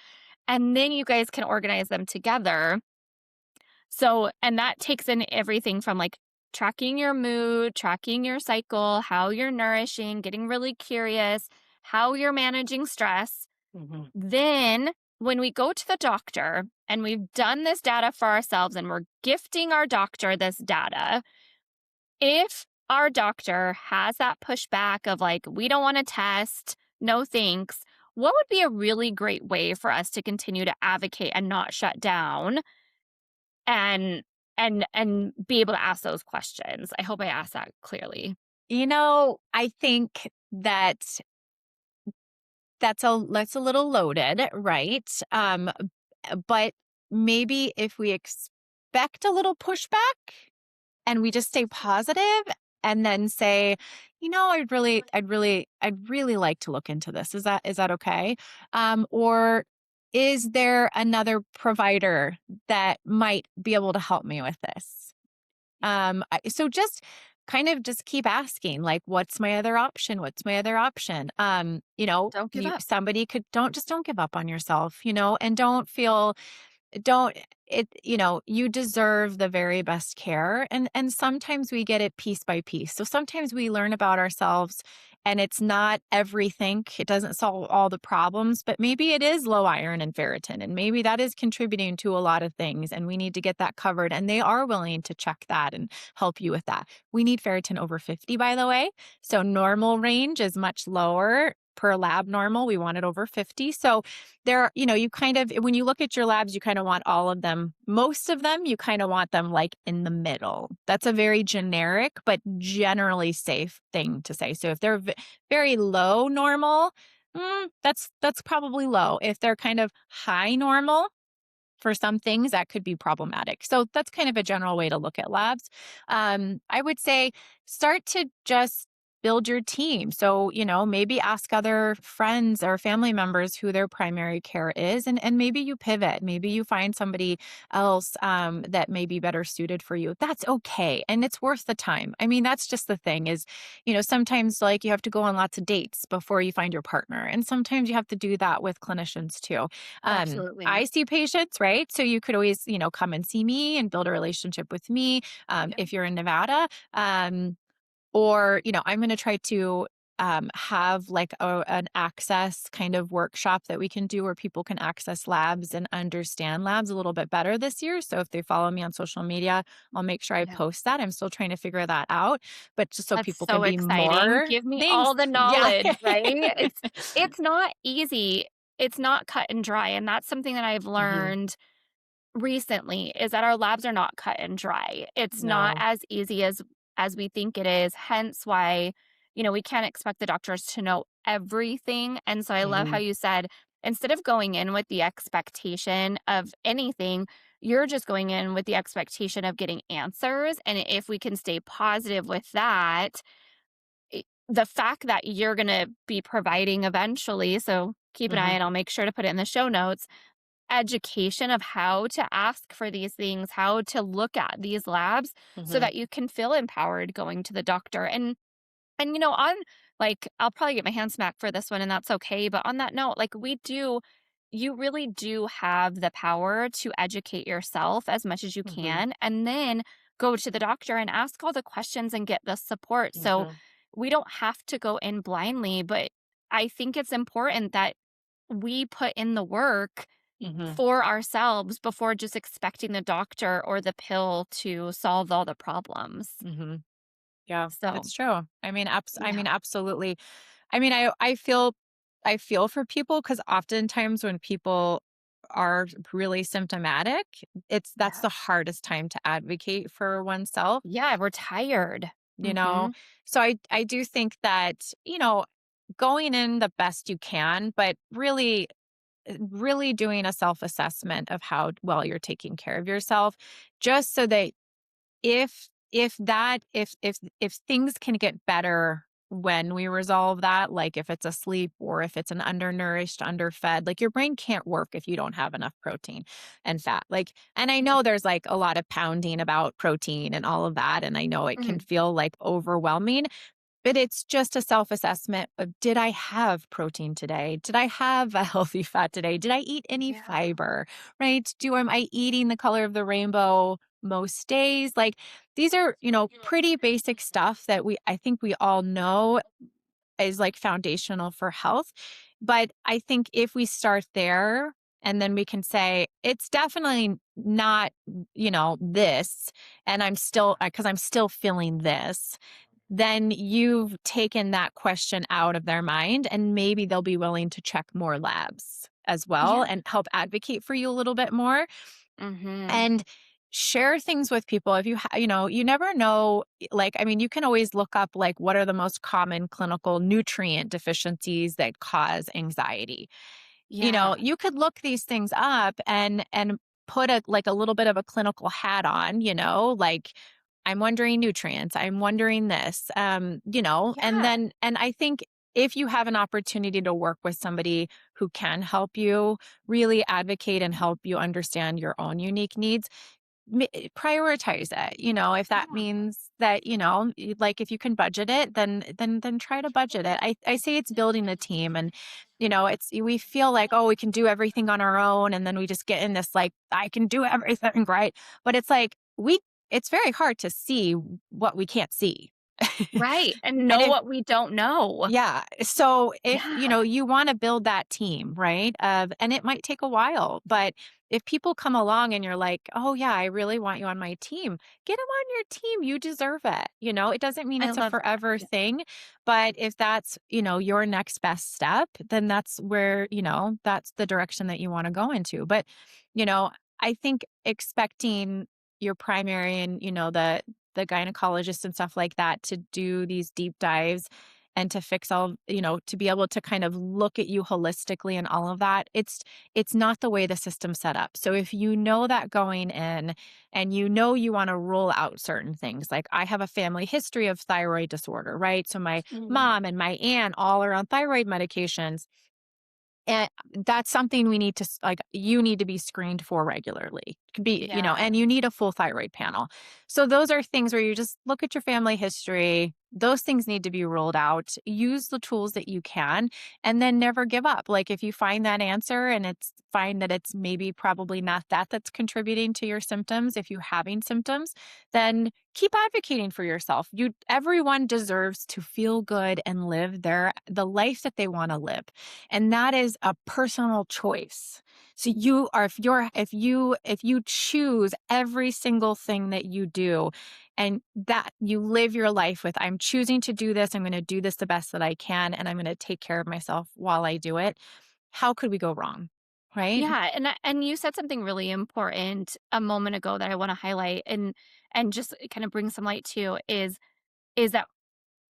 and then you guys can organize them together. So, and that takes in everything from like tracking your mood, tracking your cycle, how you're nourishing, getting really curious, how you're managing stress. Mhm. Then, when we go to the doctor and we've done this data for ourselves and we're gifting our doctor this data, if our doctor has that pushback of like, we don't want to test, no thanks, what would be a really great way for us to continue to advocate and not shut down and and be able to ask those questions. I hope I asked that clearly. I think that that's a little loaded, right? But maybe if we expect a little pushback and we just stay positive and then say, I'd really like to look into this. Is that okay? Or is there another provider that might be able to help me with this? So just keep asking, like, what's my other option? What's my other option? Don't give up. Somebody could, don't give up on yourself, and don't you deserve the very best care, and sometimes we get it piece by piece. So sometimes we learn about ourselves and it's not everything. It doesn't solve all the problems, but maybe it is low iron and ferritin, and maybe that is contributing to a lot of things, and we need to get that covered, and they are willing to check that and help you with that. We need ferritin over 50, by the way. So normal range is much lower. Per lab normal, we want it over 50. So you kind of, when you look at your labs, you kind of want all of them. Most of them, you kind of want them like in the middle. That's a very generic, but generally safe thing to say. So if they're very low normal, that's probably low. If they're kind of high normal, for some things that could be problematic. So that's kind of a general way to look at labs. I would say start to just build your team. So, maybe ask other friends or family members who their primary care is, and maybe you pivot. Maybe you find somebody else that may be better suited for you. That's okay. And it's worth the time. I mean, that's just the thing is, sometimes like you have to go on lots of dates before you find your partner. And sometimes you have to do that with clinicians too. Absolutely. I see patients, right? So you could always, come and see me and build a relationship with me Yep. if you're in Nevada. Or, I'm going to try to have like an access kind of workshop that we can do where people can access labs and understand labs a little bit better this year. So if they follow me on social media, I'll make sure I Yeah. post that. I'm still trying to figure that out, but just so That's people can so be exciting. more Give me things. all the Yeah. knowledge, right? It's not easy. It's not cut and dry, and that's something that I've hmm learned recently is that our labs are not cut and dry. It's not No. as easy as we think it is, hence why, we can't expect the doctors to know everything. And so I love how hmm you said instead of going in with the expectation of anything, you're just going in with the expectation of getting answers. And if we can stay positive with that, the fact that you're going to be providing eventually, so keep an eye hmm and I'll make sure to put it in the show notes, education of how to ask for these things, how to look at these labs so hmm that you can feel empowered going to the doctor. And on like I'll probably get my hand smacked for this one and that's okay, but on that note, like you really do have the power to educate yourself as much as you hmm can and then go to the doctor and ask all the questions and get the support. So hmm we don't have to go in blindly, but I think it's important that we put in the work hmm for ourselves before just expecting the doctor or the pill to solve all the problems. hmm Yeah, So, it's true. I yeah. mean, absolutely. I feel for people because oftentimes when people are really symptomatic, that's the Yes. hardest time to advocate for oneself, Yeah, we're tired. you know? Mhm. So I do think that, going in the best you can, but really doing a self-assessment of how well you're taking care of yourself, just so that if things can get better when we resolve that, like if it's asleep or if it's an undernourished, underfed, like your brain can't work if you don't have enough protein and fat. Like, and I know there's like a lot of pounding about protein and all of that. And I know it can Mhm. feel like overwhelming, but it's just a self-assessment of, did I have protein today? Did I have a healthy fat today? Did I eat any Yeah. fiber? Right? Am I eating the color of the rainbow most days? Like these are, pretty basic stuff that I think we all know is like foundational for health. But I think if we start there and then we can say, it's definitely not, this, and because I'm still feeling this, then you've taken that question out of their mind and maybe they'll be willing to check more labs as well Yeah. and help advocate for you a little bit more. Mhm. And share things with people. If you never know, like, I mean, you can always look up, like, what are the most common clinical nutrient deficiencies that cause anxiety. Yeah. You could look these things up and put a little bit of a clinical hat on, like, I'm wondering nutrients, I'm wondering this, and Yeah. then, and I think if you have an opportunity to work with somebody who can help you really advocate and help you understand your own unique needs, prioritize it. If that Yeah. means that, like, if you can budget it, then try to budget it. I say it's building a team, and it's, we feel like, oh, we can do everything on our own, and then we just get in this, like, I can do everything, right? But it's like, it's very hard to see what we can't see. Right. And And know if what we don't know. Yeah. So if, Yeah. you want to build that team, right? And it might take a while, but if people come along and you're like, oh, yeah, I really want you on my team, get them on your team. You deserve it. It doesn't mean I it's a love that. forever Yeah. thing, but if that's, your next best step, then that's where, that's the direction that you want to go into. But, you know, I think expecting your primary and, the gynecologist and stuff like that to do these deep dives and to fix all, to be able to kind of look at you holistically and all of that, it's not the way the system's set up. So if you know that going in, and you want to rule out certain things, like, I have a family history of thyroid disorder, right? So my Mhm. mom and my aunt all are on thyroid medications. And that's something we need to like, you need to be screened for regularly. Could be, Yeah. and you need a full thyroid panel. So those are things where you just look at your family history. Those things need to be ruled out. Use the tools that you can, and then never give up. Like, if you find that answer and it's find that it's maybe probably not that's contributing to your symptoms, if you're having symptoms, then keep advocating for yourself. Everyone deserves to feel good and live the life that they want to live. And that is a personal choice. So if you choose every single thing that you do, and that you live your life with, I'm choosing to do this, I'm going to do this the best that I can, and I'm going to take care of myself while I do it, how could we go wrong? Right? Yeah, and you said something really important a moment ago that I wanna highlight and just kind of bring some light to is that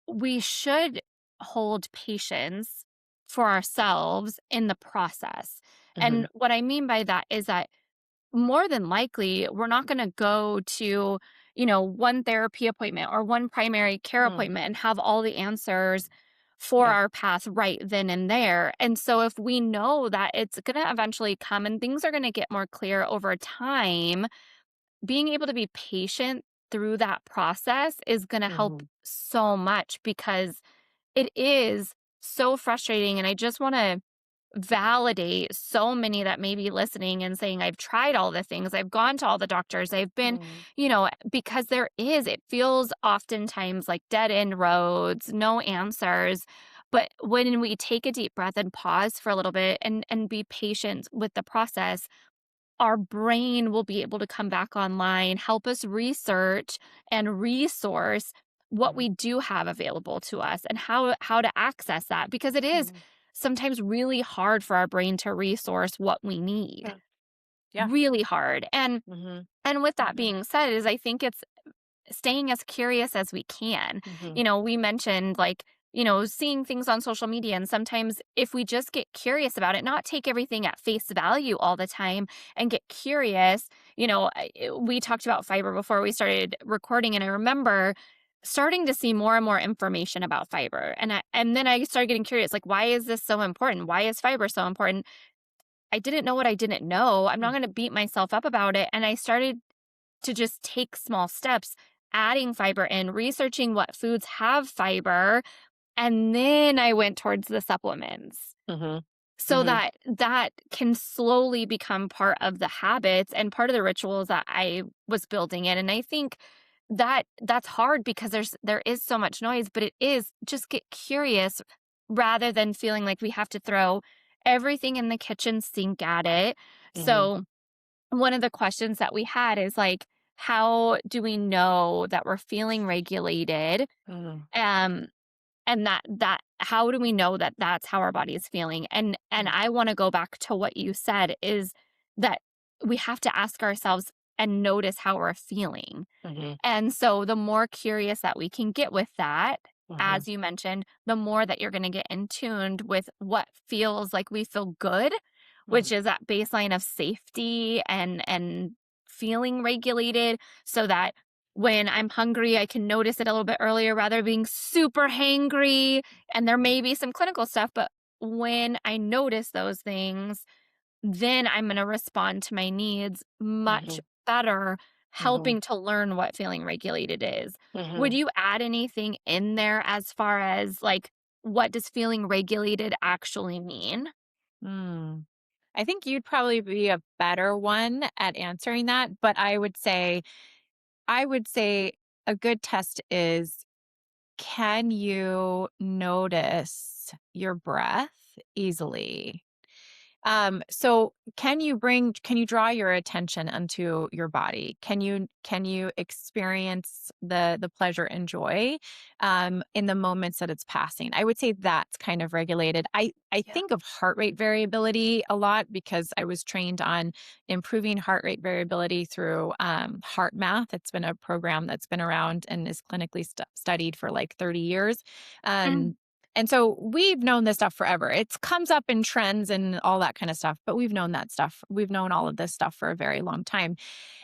we should hold patience for ourselves in the process. Hmm. And what I mean by that is that more than likely, we're not going to go to, one therapy appointment or one primary care Mm, appointment and have all the answers for yeah. our path right then and there. And so, if we know that it's going to eventually come and things are going to get more clear over time, being able to be patient through that process is going to help Hmm. so much because it is so frustrating. And I just want to validate so many that may be listening and saying, I've tried all the things, I've gone to all the doctors, I've been, Mm, because it feels oftentimes like dead end roads, no answers. But when we take a deep breath and pause for a little bit and be patient with the process, our brain will be able to come back online, help us research and resource what mm, we do have available to us and how to access that because it is mm, sometimes really hard for our brain to resource what we need. yeah. Yeah. Really hard. Hmm. And with that Hmm. being said is I think it's staying as curious as we can. Hmm. We mentioned like, seeing things on social media. And sometimes if we just get curious about it, not take everything at face value all the time and get curious, we talked about fiber before we started recording. And I remember starting to see more and more information about fiber. And then I started getting curious, like, why is this so important? Why is fiber so important? I didn't know what I didn't know. I'm not going to beat myself up about it. And I started to just take small steps, adding fiber in, researching what foods have fiber, and then I went towards the supplements. Hmm. So Hmm. that can slowly become part of the habits and part of the rituals that I was building in. And I think that that's hard because there is so much noise, but it is just get curious rather than feeling like we have to throw everything in the kitchen sink at it. Hmm. So one of the questions that we had is like, how do we know that we're feeling regulated? Hmm. Um, and that how do we know that that's how our body is feeling? And I want to go back to what you said is that we have to ask ourselves and notice how we're feeling. Mhm. And so the more curious that we can get with that, Mhm. as you mentioned, the more that you're going to get in tuned with what feels like we feel good, Mhm. which is that baseline of safety and feeling regulated so that when I'm hungry, I can notice it a little bit earlier rather than being super hangry. And there may be some clinical stuff, but when I notice those things, then I'm going to respond to my needs much Mhm. better, Mhm. helping to learn what feeling regulated is. Would Mhm. you add anything in there as far as like, what does feeling regulated actually mean? Mm. I think you'd probably be a better one at answering that, but I would say a good test is, can you notice your breath easily? So can you draw your attention onto your body? Can you experience the pleasure and joy in the moments that it's passing? I would say that's kind of regulated. I Yeah. think of heart rate variability a lot because I was trained on improving heart rate variability through HeartMath. It's been a program that's been around and is clinically studied for like 30 years. Mm, Um, and so we've known this stuff forever. It comes up in trends and all that kind of stuff, but we've known that stuff. We've known all of this stuff for a very long time.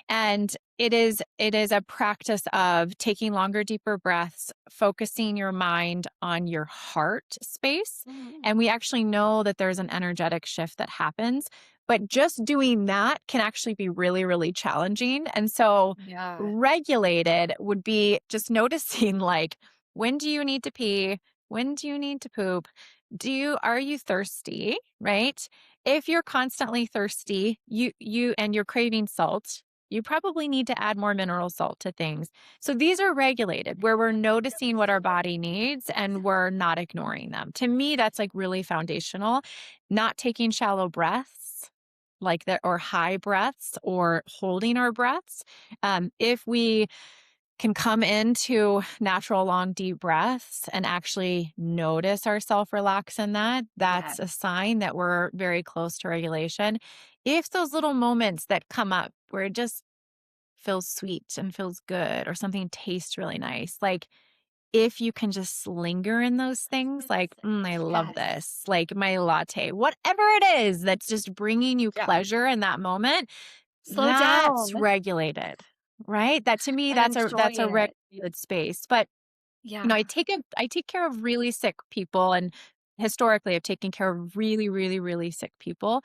And it is a practice of taking longer, deeper breaths, focusing your mind on your heart space. mm, And we actually know that there's an energetic shift that happens. But just doing that can actually be really, really challenging. And so yeah. regulated would be just noticing like, when do you need to pee? When do you need to poop? Are you thirsty? Right? If you're constantly thirsty, you and you're craving salt, you probably need to add more mineral salt to things. So these are regulated where we're noticing what our body needs and we're not ignoring them. To me, that's like really foundational. Not taking shallow breaths like that, or high breaths, or holding our breaths. If we can come into natural long deep breaths and actually notice ourselves relax in that, Yeah. that's a sign that we're very close to regulation. If those little moments that come up where it just feels sweet and feels good, or something tastes really nice, like if you can just linger in those things, like, I love Yes. this, like my latte, whatever it is that's just bringing you Yeah. pleasure in that moment, Slow that's down regulated, right? That to me, and enjoy that's a it. regulated space. But Yeah. I take care of really sick people, and historically, I've taken care of really, really, really sick people.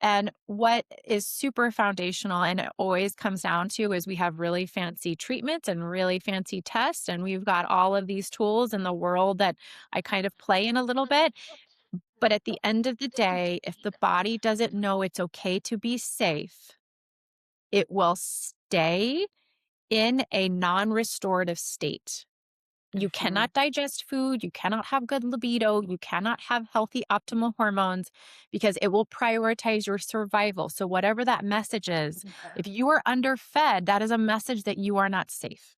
And what is super foundational, and it always comes down to, is we have really fancy treatments and really fancy tests, and we've got all of these tools in the world that I kind of play in a little bit. But at the end of the day, if the body doesn't know it's okay to be safe, it will stay in a non restorative state. You Mhm. cannot digest food. You cannot have good libido. You cannot have healthy, optimal hormones because it will prioritize your survival. So, whatever that message is, Yeah. if you are underfed, that is a message that you are not safe,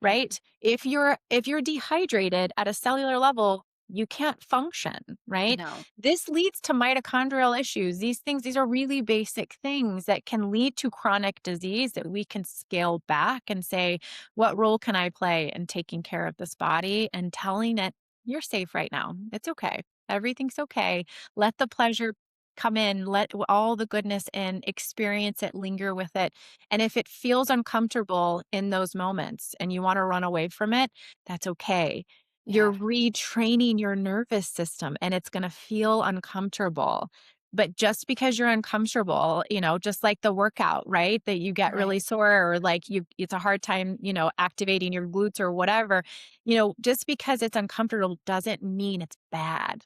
Mhm. right? If you're dehydrated at a cellular level, you can't function, right? No. This leads to mitochondrial issues. These are really basic things that can lead to chronic disease that we can scale back and say, what role can I play in taking care of this body and telling it, you're safe right now. It's okay. Everything's okay. Let the pleasure come in, let all the goodness in, experience it, linger with it. And if it feels uncomfortable in those moments and you want to run away from it, that's okay. You're Yeah. retraining your nervous system and it's going to feel uncomfortable. But just because you're uncomfortable, just like the workout, right? That you get really Right. sore, or like it's a hard time, activating your glutes or whatever, just because it's uncomfortable doesn't mean it's bad,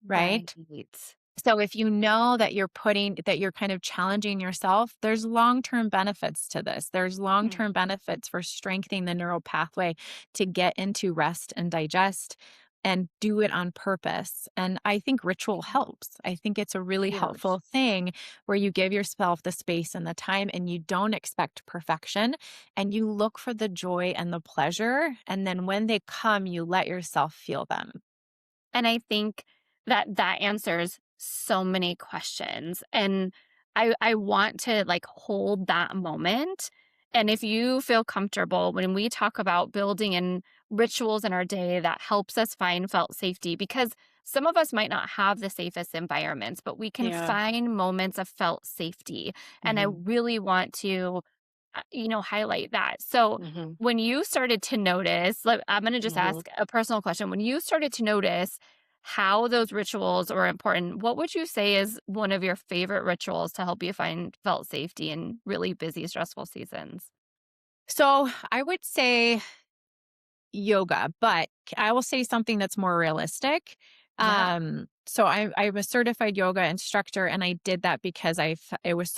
Right. right? So if you know that you're kind of challenging yourself, there's long-term benefits to this. There's Mm. long-term benefits for strengthening the neural pathway to get into rest and digest and do it on purpose. And I think ritual helps. I think it's a really Huge. helpful thing where you give yourself the space and the time and you don't expect perfection and you look for the joy and the pleasure. And then when they come, you let yourself feel them. And I think that that answers so many questions. And I want to, like, hold that moment, and if you feel comfortable when we talk about building in rituals in our day that helps us find felt safety, because some of us might not have the safest environments, but we can Yeah. find moments of felt safety, and I Mhm. really want to highlight that. So Mhm. when you started to notice, like, I'm going to just Mhm. ask a personal question. When you started to notice how those rituals are important, what would you say is one of your favorite rituals to help you find felt safety in really busy, stressful seasons? So, I would say yoga, but I will say something that's more realistic. Yeah. So I'm a certified yoga instructor, and I did that because it was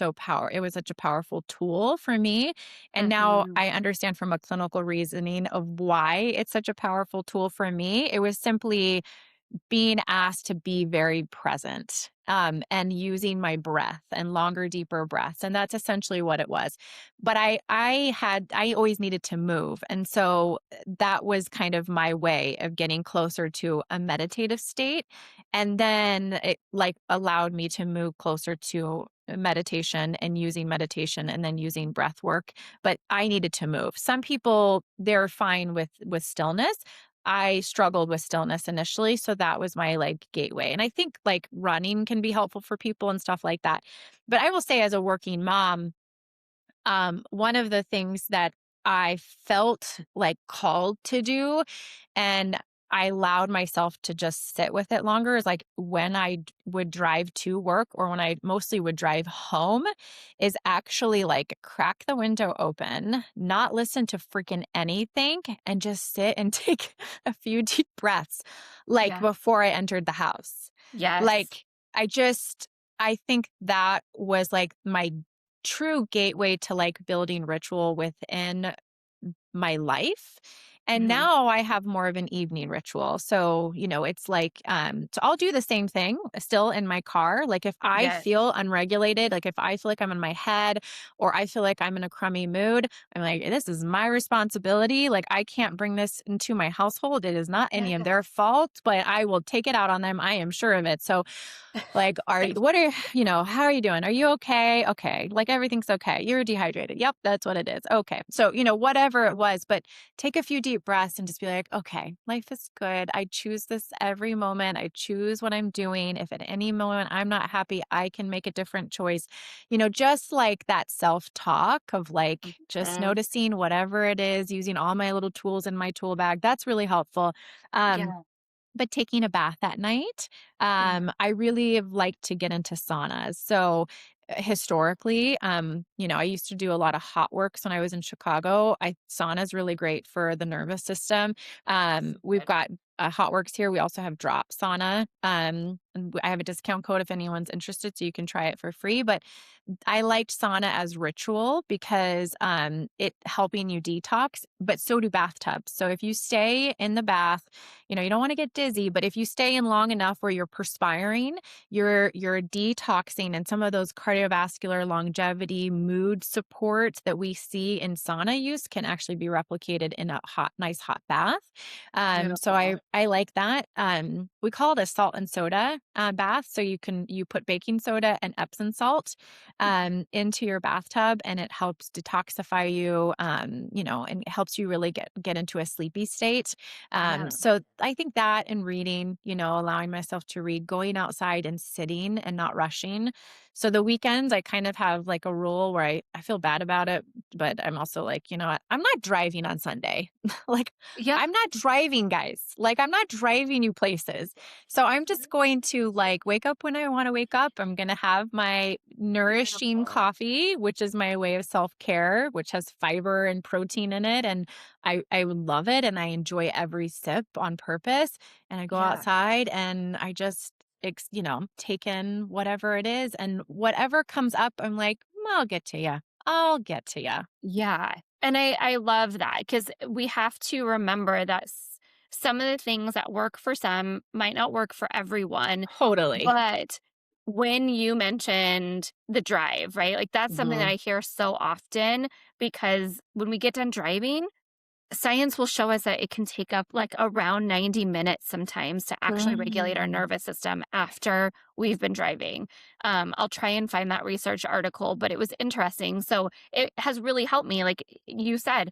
it was such a powerful tool for me. And now Hmm. I understand from a clinical reasoning of why it's such a powerful tool for me. It was simply being asked to be very present, and using my breath and longer, deeper breaths. And that's essentially what it was. But I always needed to move. And so that was kind of my way of getting closer to a meditative state. And then it like allowed me to move closer to meditation and using meditation and then using breath work. But I needed to move. Some people, they're fine with stillness. I struggled with stillness initially, so that was my, like, gateway, and I think, like, running can be helpful for people and stuff like that. But I will say as a working mom, one of the things that I felt, like, called to do, and I allowed myself to just sit with it longer is, like, when would drive to work or when I mostly would drive home, is actually, like, crack the window open, not listen to freaking anything, and just sit and take a few deep breaths, like, Yeah. before I entered the house. Yes. Like, I just I think that was, like, my true gateway to, like, building ritual within my life. And Hmm. now I have more of an evening ritual. So, it's like, so I'll do the same thing still in my car. Like if I Yes. feel unregulated, like if I feel like I'm in my head or I feel like I'm in a crummy mood, I'm like, this is my responsibility. Like I can't bring this into my household. It is not any of Yes. their fault, but I will take it out on them. I am sure of it. So like, Right. how are you doing? Are you okay? Okay. Like everything's okay. You're dehydrated. Yep, that's what it is. Okay. So, whatever it was, but take a few deep breaths and just be like, okay, life is good. I choose this every moment. I choose what I'm doing. If at any moment I'm not happy, I can make a different choice. Just like that self talk of like just Mhm. noticing whatever it is, using all my little tools in my tool bag. That's really helpful. Um, Yeah. but taking a bath at night, Yeah. I really have liked to get into saunas. So historically, I used to do a lot of hot works when I was in Chicago. I Sauna is really great for the nervous system. So We've good. got hot works here. We also have drop sauna. And I have a discount code if anyone's interested, so you can try it for free. But I liked sauna as ritual because it helping you detox, but so do bathtubs. So if you stay in the bath, you don't want to get dizzy, but if you stay in long enough where you're perspiring, you're detoxing, and some of those cardiovascular longevity mood support that we see in sauna use can actually be replicated in a nice hot bath. So I Beautiful. I like that. We call it a salt and soda bath. So you put baking soda and Epsom salt into your bathtub, and it helps detoxify you. And it helps you really get into a sleepy state. Yeah. So I think that and reading, allowing myself to read, going outside and sitting and not rushing. So the weekends, I kind of have like a rule where I feel bad about it, but I'm also like, what? I'm not driving on Sunday. Like, Yeah. I'm not driving, guys. Like, I'm not driving you places. So I'm just going to like wake up when I want to wake up. I'm going to have my nourishing Beautiful. coffee, which is my way of self care, which has fiber and protein in it. And I would love it, and I enjoy every sip on purpose, and I go Yeah. outside and I just take in whatever it is, and whatever comes up, I'm like, I'll get to you. I'll get to you." Yeah. And I love that because we have to remember that some of the things that work for some might not work for everyone. Totally. But when you mentioned the drive, right? Like that's something that Mhm. I hear so often because when we get done driving, science will show us that it can take up like around 90 minutes sometimes to actually regulate our Mm. nervous system after we've been driving. I'll try and find that research article, but it was interesting. So it has really helped me. Like you said,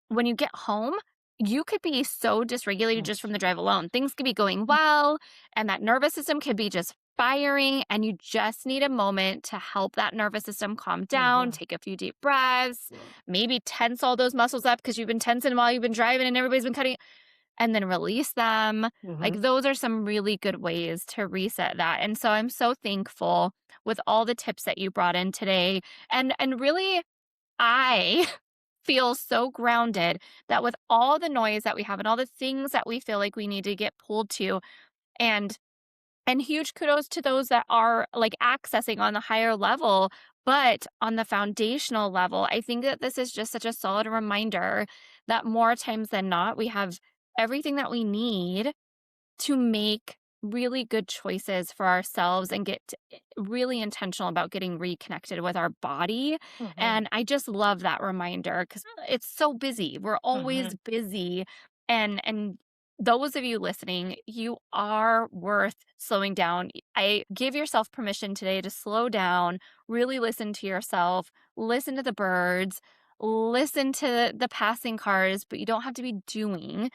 when you get home, you could be so dysregulated Mm. just from the drive alone. Things could be going well, and that nervous system could be just firing, and you just need a moment to help that nervous system calm down, Mhm. take a few deep breaths, maybe tense all those muscles up because you've been tensing while you've been driving and everybody's been cutting, and then release them. Mhm. Like those are some really good ways to reset that. And so I'm so thankful with all the tips that you brought in today. And really I feel so grounded that with all the noise that we have and all the things that we feel like we need to get pulled to, and huge kudos to those that are like accessing on the higher level, but on the foundational level, I think that this is just such a solid reminder that more times than not we have everything that we need to make really good choices for ourselves and get really intentional about getting reconnected with our body. Mhm. And I just love that reminder because it's so busy. We're always Mhm. busy. And those of you listening, you are worth slowing down. I give yourself permission today to slow down, really listen to yourself, listen to the birds, listen to the passing cars, but you don't have to be doing,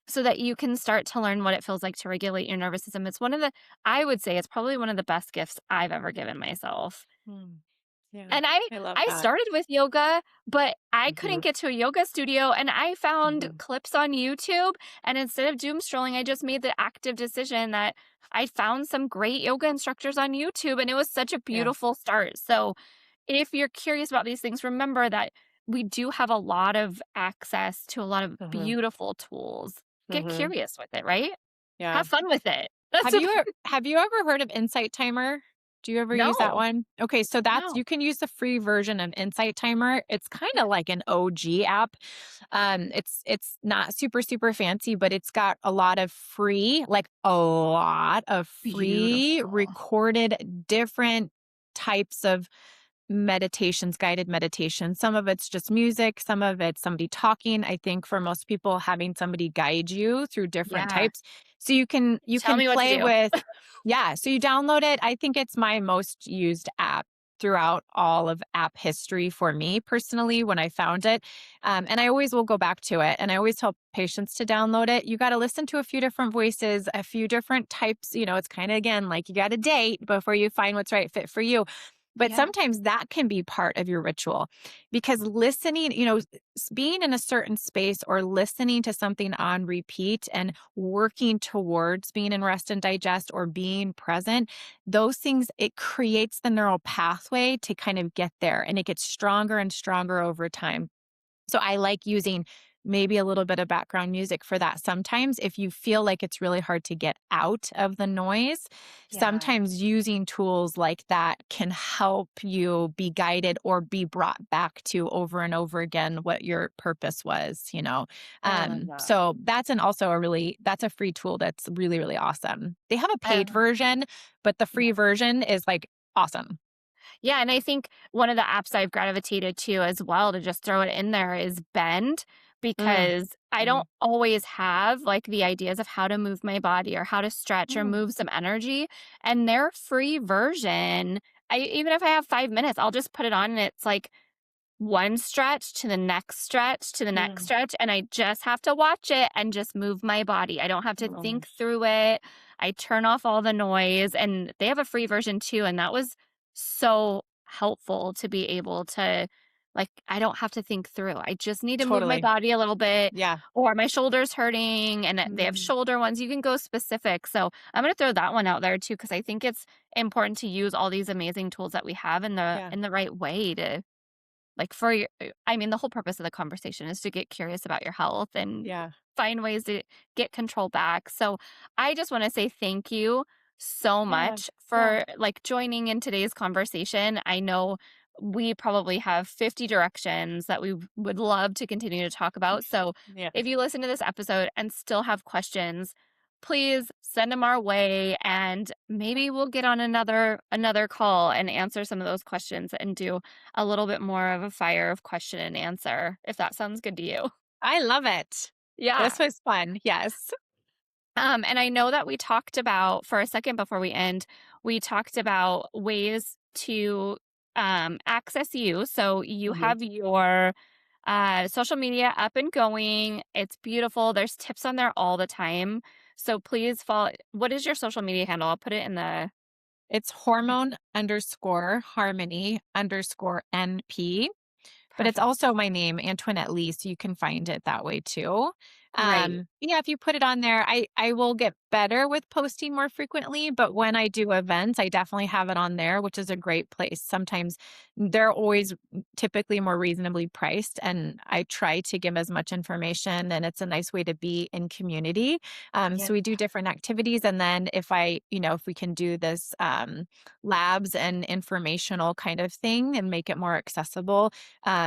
so that you can start to learn what it feels like to regulate your nervous system. It's one of the I would say it's probably one of the best gifts I've ever given myself. Mm. Yeah, And I I love I that. started with yoga, but I couldn't Mhm. get to a yoga studio, and I found Mhm. clips on YouTube, and instead of doom scrolling, I just made the active decision that I found some great yoga instructors on YouTube, and it was such a Yeah. beautiful start. So, if you're curious about these things, remember that we do have a lot of access to a lot of Mhm. beautiful tools. Get Mhm. curious with it, right? Yeah. Have fun with it. That's a Have you ever heard of Insight Timer? Do you ever use that no, one? Okay, so that's no. you can use the free version of Insight Timer. It's kind Yeah, of like an OG app. It's not super super fancy, but it's got a lot of free, like a lot of free beautiful. recorded different types of meditations, guided meditations. Some of it's just music, some of it's somebody talking. I think for most people having somebody guide you through different Yeah. types. So you Tell can me what to play do. with yeah, so you download it. I think it's my most used app throughout all of app history for me personally when I found it. And I always will go back to it. And I always tell patients to download it. You got to listen to a few different voices, a few different types. You know, it's kind of again like you got to date before you find what's right fit for you. But Yeah. sometimes that can be part of your ritual because listening, being in a certain space or listening to something on repeat and working towards being in rest and digest or being present, those things, it creates the neural pathway to kind of get there and it gets stronger and stronger over time. So I like using maybe a little bit of background music for that. Sometimes if you feel like it's really hard to get out of the noise, Yeah. sometimes using tools like that can help you be guided or be brought back to over and over again what your purpose was. I love that. So that's an also a really that's a free tool that's really, really awesome. They have a I paid version, but the Yeah. free version is like awesome. Yeah, and I think one of the apps I've gravitated to as well to just throw it in there is Bend, Mm, because I don't mhm, always have like the ideas of how to move my body or how to stretch or mm, move some energy. And their free version, I even if I have 5 minutes, I'll just put it on and it's like one stretch to the next stretch to the next mm, stretch, and I just have to watch it and just move my body. I don't have to mm, think through it. I turn off all the noise, and they have a free version too, and that was so helpful to be able to like I don't have to think through. I just need to move my totally. body a little bit, Yeah. or my shoulders hurting, and they have Mhm. shoulder ones. You can go specific. So, I'm going to throw that one out there too because I think it's important to use all these amazing tools that we have in the Yeah. right way to like, for your I mean, the whole purpose of the conversation is to get curious about your health and Yeah. find ways to get control back. So, I just wanna say thank you so Yeah. much Yeah. for, like, joining in today's conversation. I know we probably have 50 directions that we would love to continue to talk about. So, Yeah. if you listen to this episode and still have questions, please send them our way, and maybe we'll get on another call and answer some of those questions and do a little bit more of a fire of question and answer, if that sounds good to you. I love it. Yeah. This was fun. Yes. And I know that we talked about for a second before we end, we talked about ways to access you. So you Mhm. have your social media up and going. It's beautiful. There's tips on there all the time. So please follow. What is your social media handle? I'll put it in the. It's hormone_harmony_NP. But it's Perfect. also my name, Antoinette Lee, so you can find it that way too. Great. Yeah, if you put it on there, I will get better with posting more frequently, but when I do events, I definitely have it on there, which is a great place. Sometimes they're always typically more reasonably priced, and I try to give as much information, and it's a nice way to be in community. Yeah. So we do different activities, and then if we can do this labs and informational kind of thing and make it more accessible,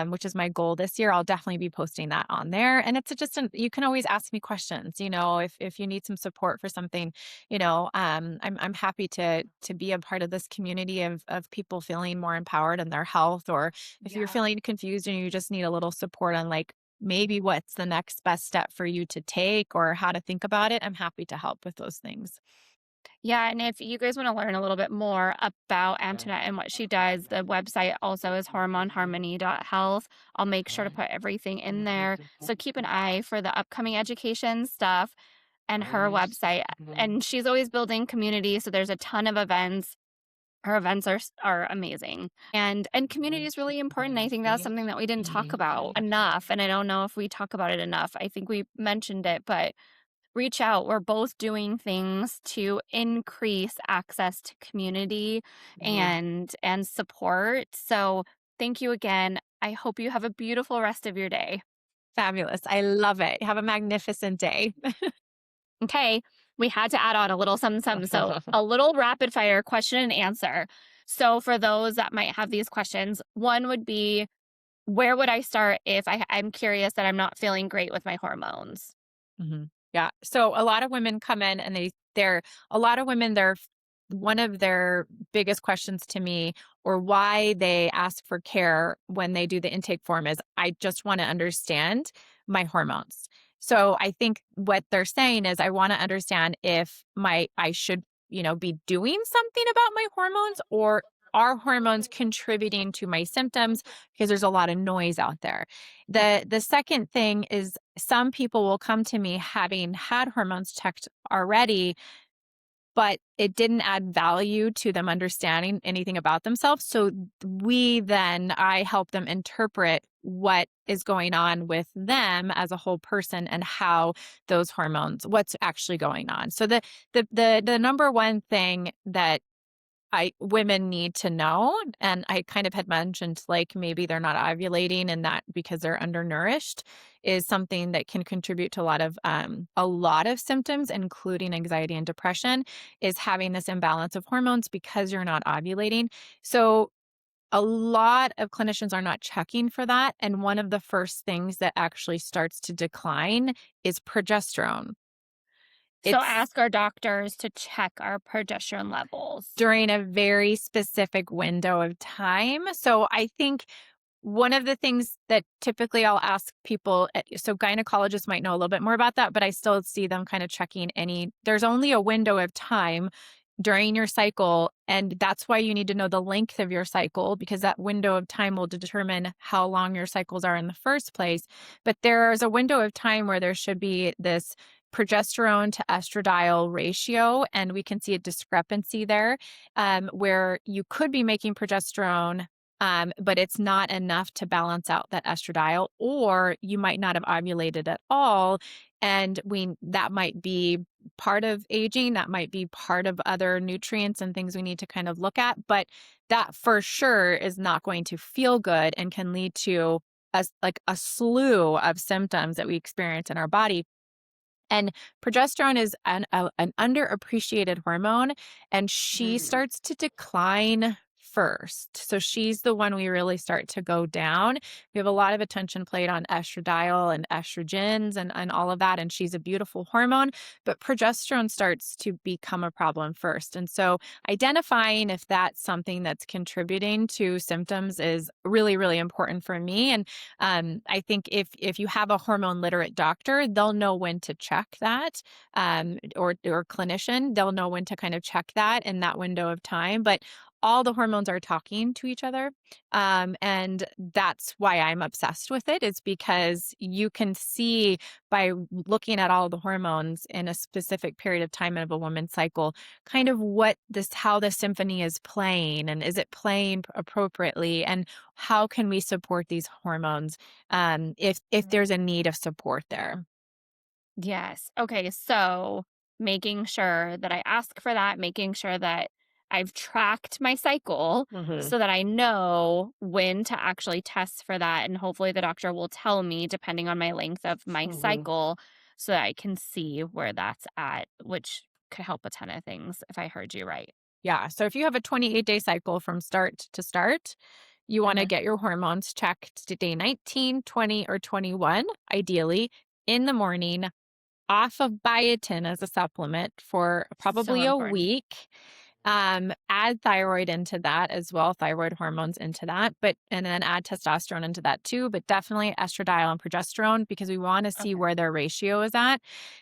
which is my goal this year, I'll definitely be posting that on there. And it's just you can always ask me questions. If you need some support for something, I'm happy to be a part of this community of people feeling more empowered in their health, or if you're Yeah. feeling confused and you just need a little support on like maybe what's the next best step for you to take or how to think about it, I'm happy to help with those things. Yeah, and if you guys want to learn a little bit more about Antoinette and what she does, the website also is hormoneharmony.health. I'll make sure to put everything in there. So keep an eye for the upcoming education stuff and her website. And she's always building community, so there's a ton of events. Her events are amazing. And community is really important. I think that's something that we didn't talk about enough, and I don't know if we talk about it enough. I think we mentioned it, but reach out. We're both doing things to increase access to community and support. So, thank you again. I hope you have a beautiful rest of your day. Fabulous. I love it. Have a magnificent day. Okay, we had to add on a little something, something. So, a little rapid fire question and answer. So, for those that might have these questions, one would be, where would I start if I'm curious that I'm not feeling great with my hormones? Mhm. Yeah. So a lot of women come in and they're a lot of women, one of their biggest questions to me, or why they ask for care when they do the intake form, is I just want to understand my hormones. So I think what they're saying is I want to understand if I should, be doing something about my hormones, or are hormones contributing to my symptoms, because there's a lot of noise out there. The second thing is some people will come to me having had hormones checked already, but it didn't add value to them understanding anything about themselves. So I help them interpret what is going on with them as a whole person and how those hormones, what's actually going on. So the number one thing that I women need to know, and I kind of had mentioned, like, maybe they're not ovulating and that because they're undernourished is something that can contribute to a lot of symptoms, including anxiety and depression, is having this imbalance of hormones because you're not ovulating. So a lot of clinicians are not checking for that. And one of the first things that actually starts to decline is progesterone. So, It's ask our doctors to check our progesterone levels. during a very specific window of time. So I think one of the things that typically I'll ask people, so gynecologists might know a little bit more about that, but I still see them kind of checking there's only a window of time during your cycle. And that's why you need to know the length of your cycle, because that window of time will determine how long your cycles are in the first place. But there's a window of time where there should be this progesterone to estradiol ratio, and we can see a discrepancy there, where you could be making progesterone, but it's not enough to balance out that estradiol, or you might not have ovulated at all. And that might be part of aging, that might be part of other nutrients and things we need to kind of look at. But that for sure is not going to feel good and can lead to a slew of symptoms that we experience in our body. And progesterone is an underappreciated hormone, and she starts to decline first. So she's the one we really start to go down. We have a lot of attention played on estradiol and estrogens and all of that. And she's a beautiful hormone, but progesterone starts to become a problem first. And so identifying if that's something that's contributing to symptoms is really, really important for me. And I think if you have a hormone literate doctor, they'll know when to check that, or clinician, they'll know when to kind of check that in that window of time. But all the hormones are talking to each other. And that's why I'm obsessed with it, is because you can see by looking at all the hormones in a specific period of time of a woman's cycle, kind of how the symphony is playing, and is it playing appropriately, and how can we support these hormones if there's a need of support there. Yes. Okay. So making sure that I ask for that, making sure that I've tracked my cycle Hmm. so that I know when to actually test for that. And hopefully the doctor will tell me, depending on my length of my Hmm. cycle, so that I can see where that's at, which could help a ton of things if I heard you right. Yeah. So if you have a 28-day cycle from start to start, you want to Hmm. get your hormones checked to day 19, 20, or 21, ideally in the morning, off of biotin as a supplement for So probably a important. week. Add thyroid into that as well, thyroid hormones into that, and then add testosterone into that too, but definitely estradiol and progesterone, because we want to see Okay. where their ratio is at.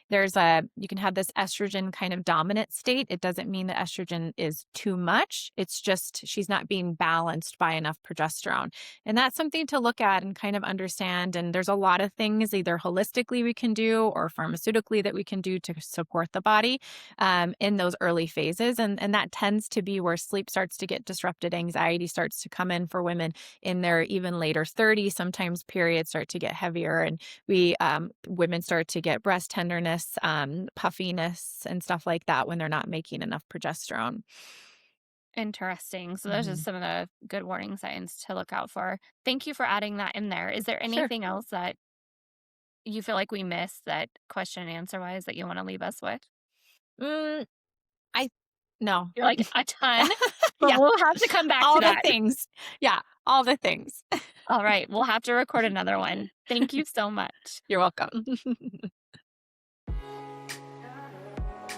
You can have this estrogen kind of dominant state. It doesn't mean that estrogen is too much. It's just she's not being balanced by enough progesterone. And that's something to look at and kind of understand. And there's a lot of things either holistically we can do or pharmaceutically that we can do to support the body in those early phases. And that tends to be where sleep starts to get disrupted, anxiety starts to come in for women in their even later 30s. Sometimes periods start to get heavier, and women start to get breast tenderness, puffiness, and stuff like that when they're not making enough progesterone. Interesting. So those are Mhm. some of the good warning signs to look out for. Thank you for adding that in there. Is there Sure. anything else that you feel like we missed, that question and answer wise, that you want to leave us with? Mm, I no. You're like, a ton, but Yeah, we'll have to come back to all the that. things. Yeah, all the things. All right. We'll have to record another one. Thank you so much. You're welcome.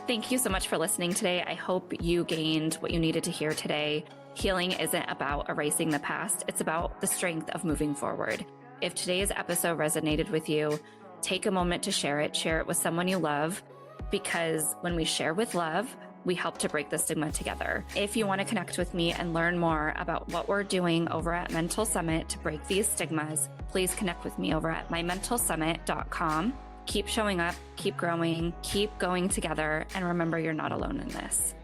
Thank you so much for listening today. I hope you gained what you needed to hear today. Healing isn't about erasing the past, it's about the strength of moving forward. If today's episode resonated with you, take a moment to share it with someone you love, because when we share with love, we help to break the stigma together. If you want to connect with me and learn more about what we're doing over at Mental Summit to break these stigmas, please connect with me over at mymentalsummit.com. Keep showing up, keep growing, keep going together, and remember, you're not alone in this.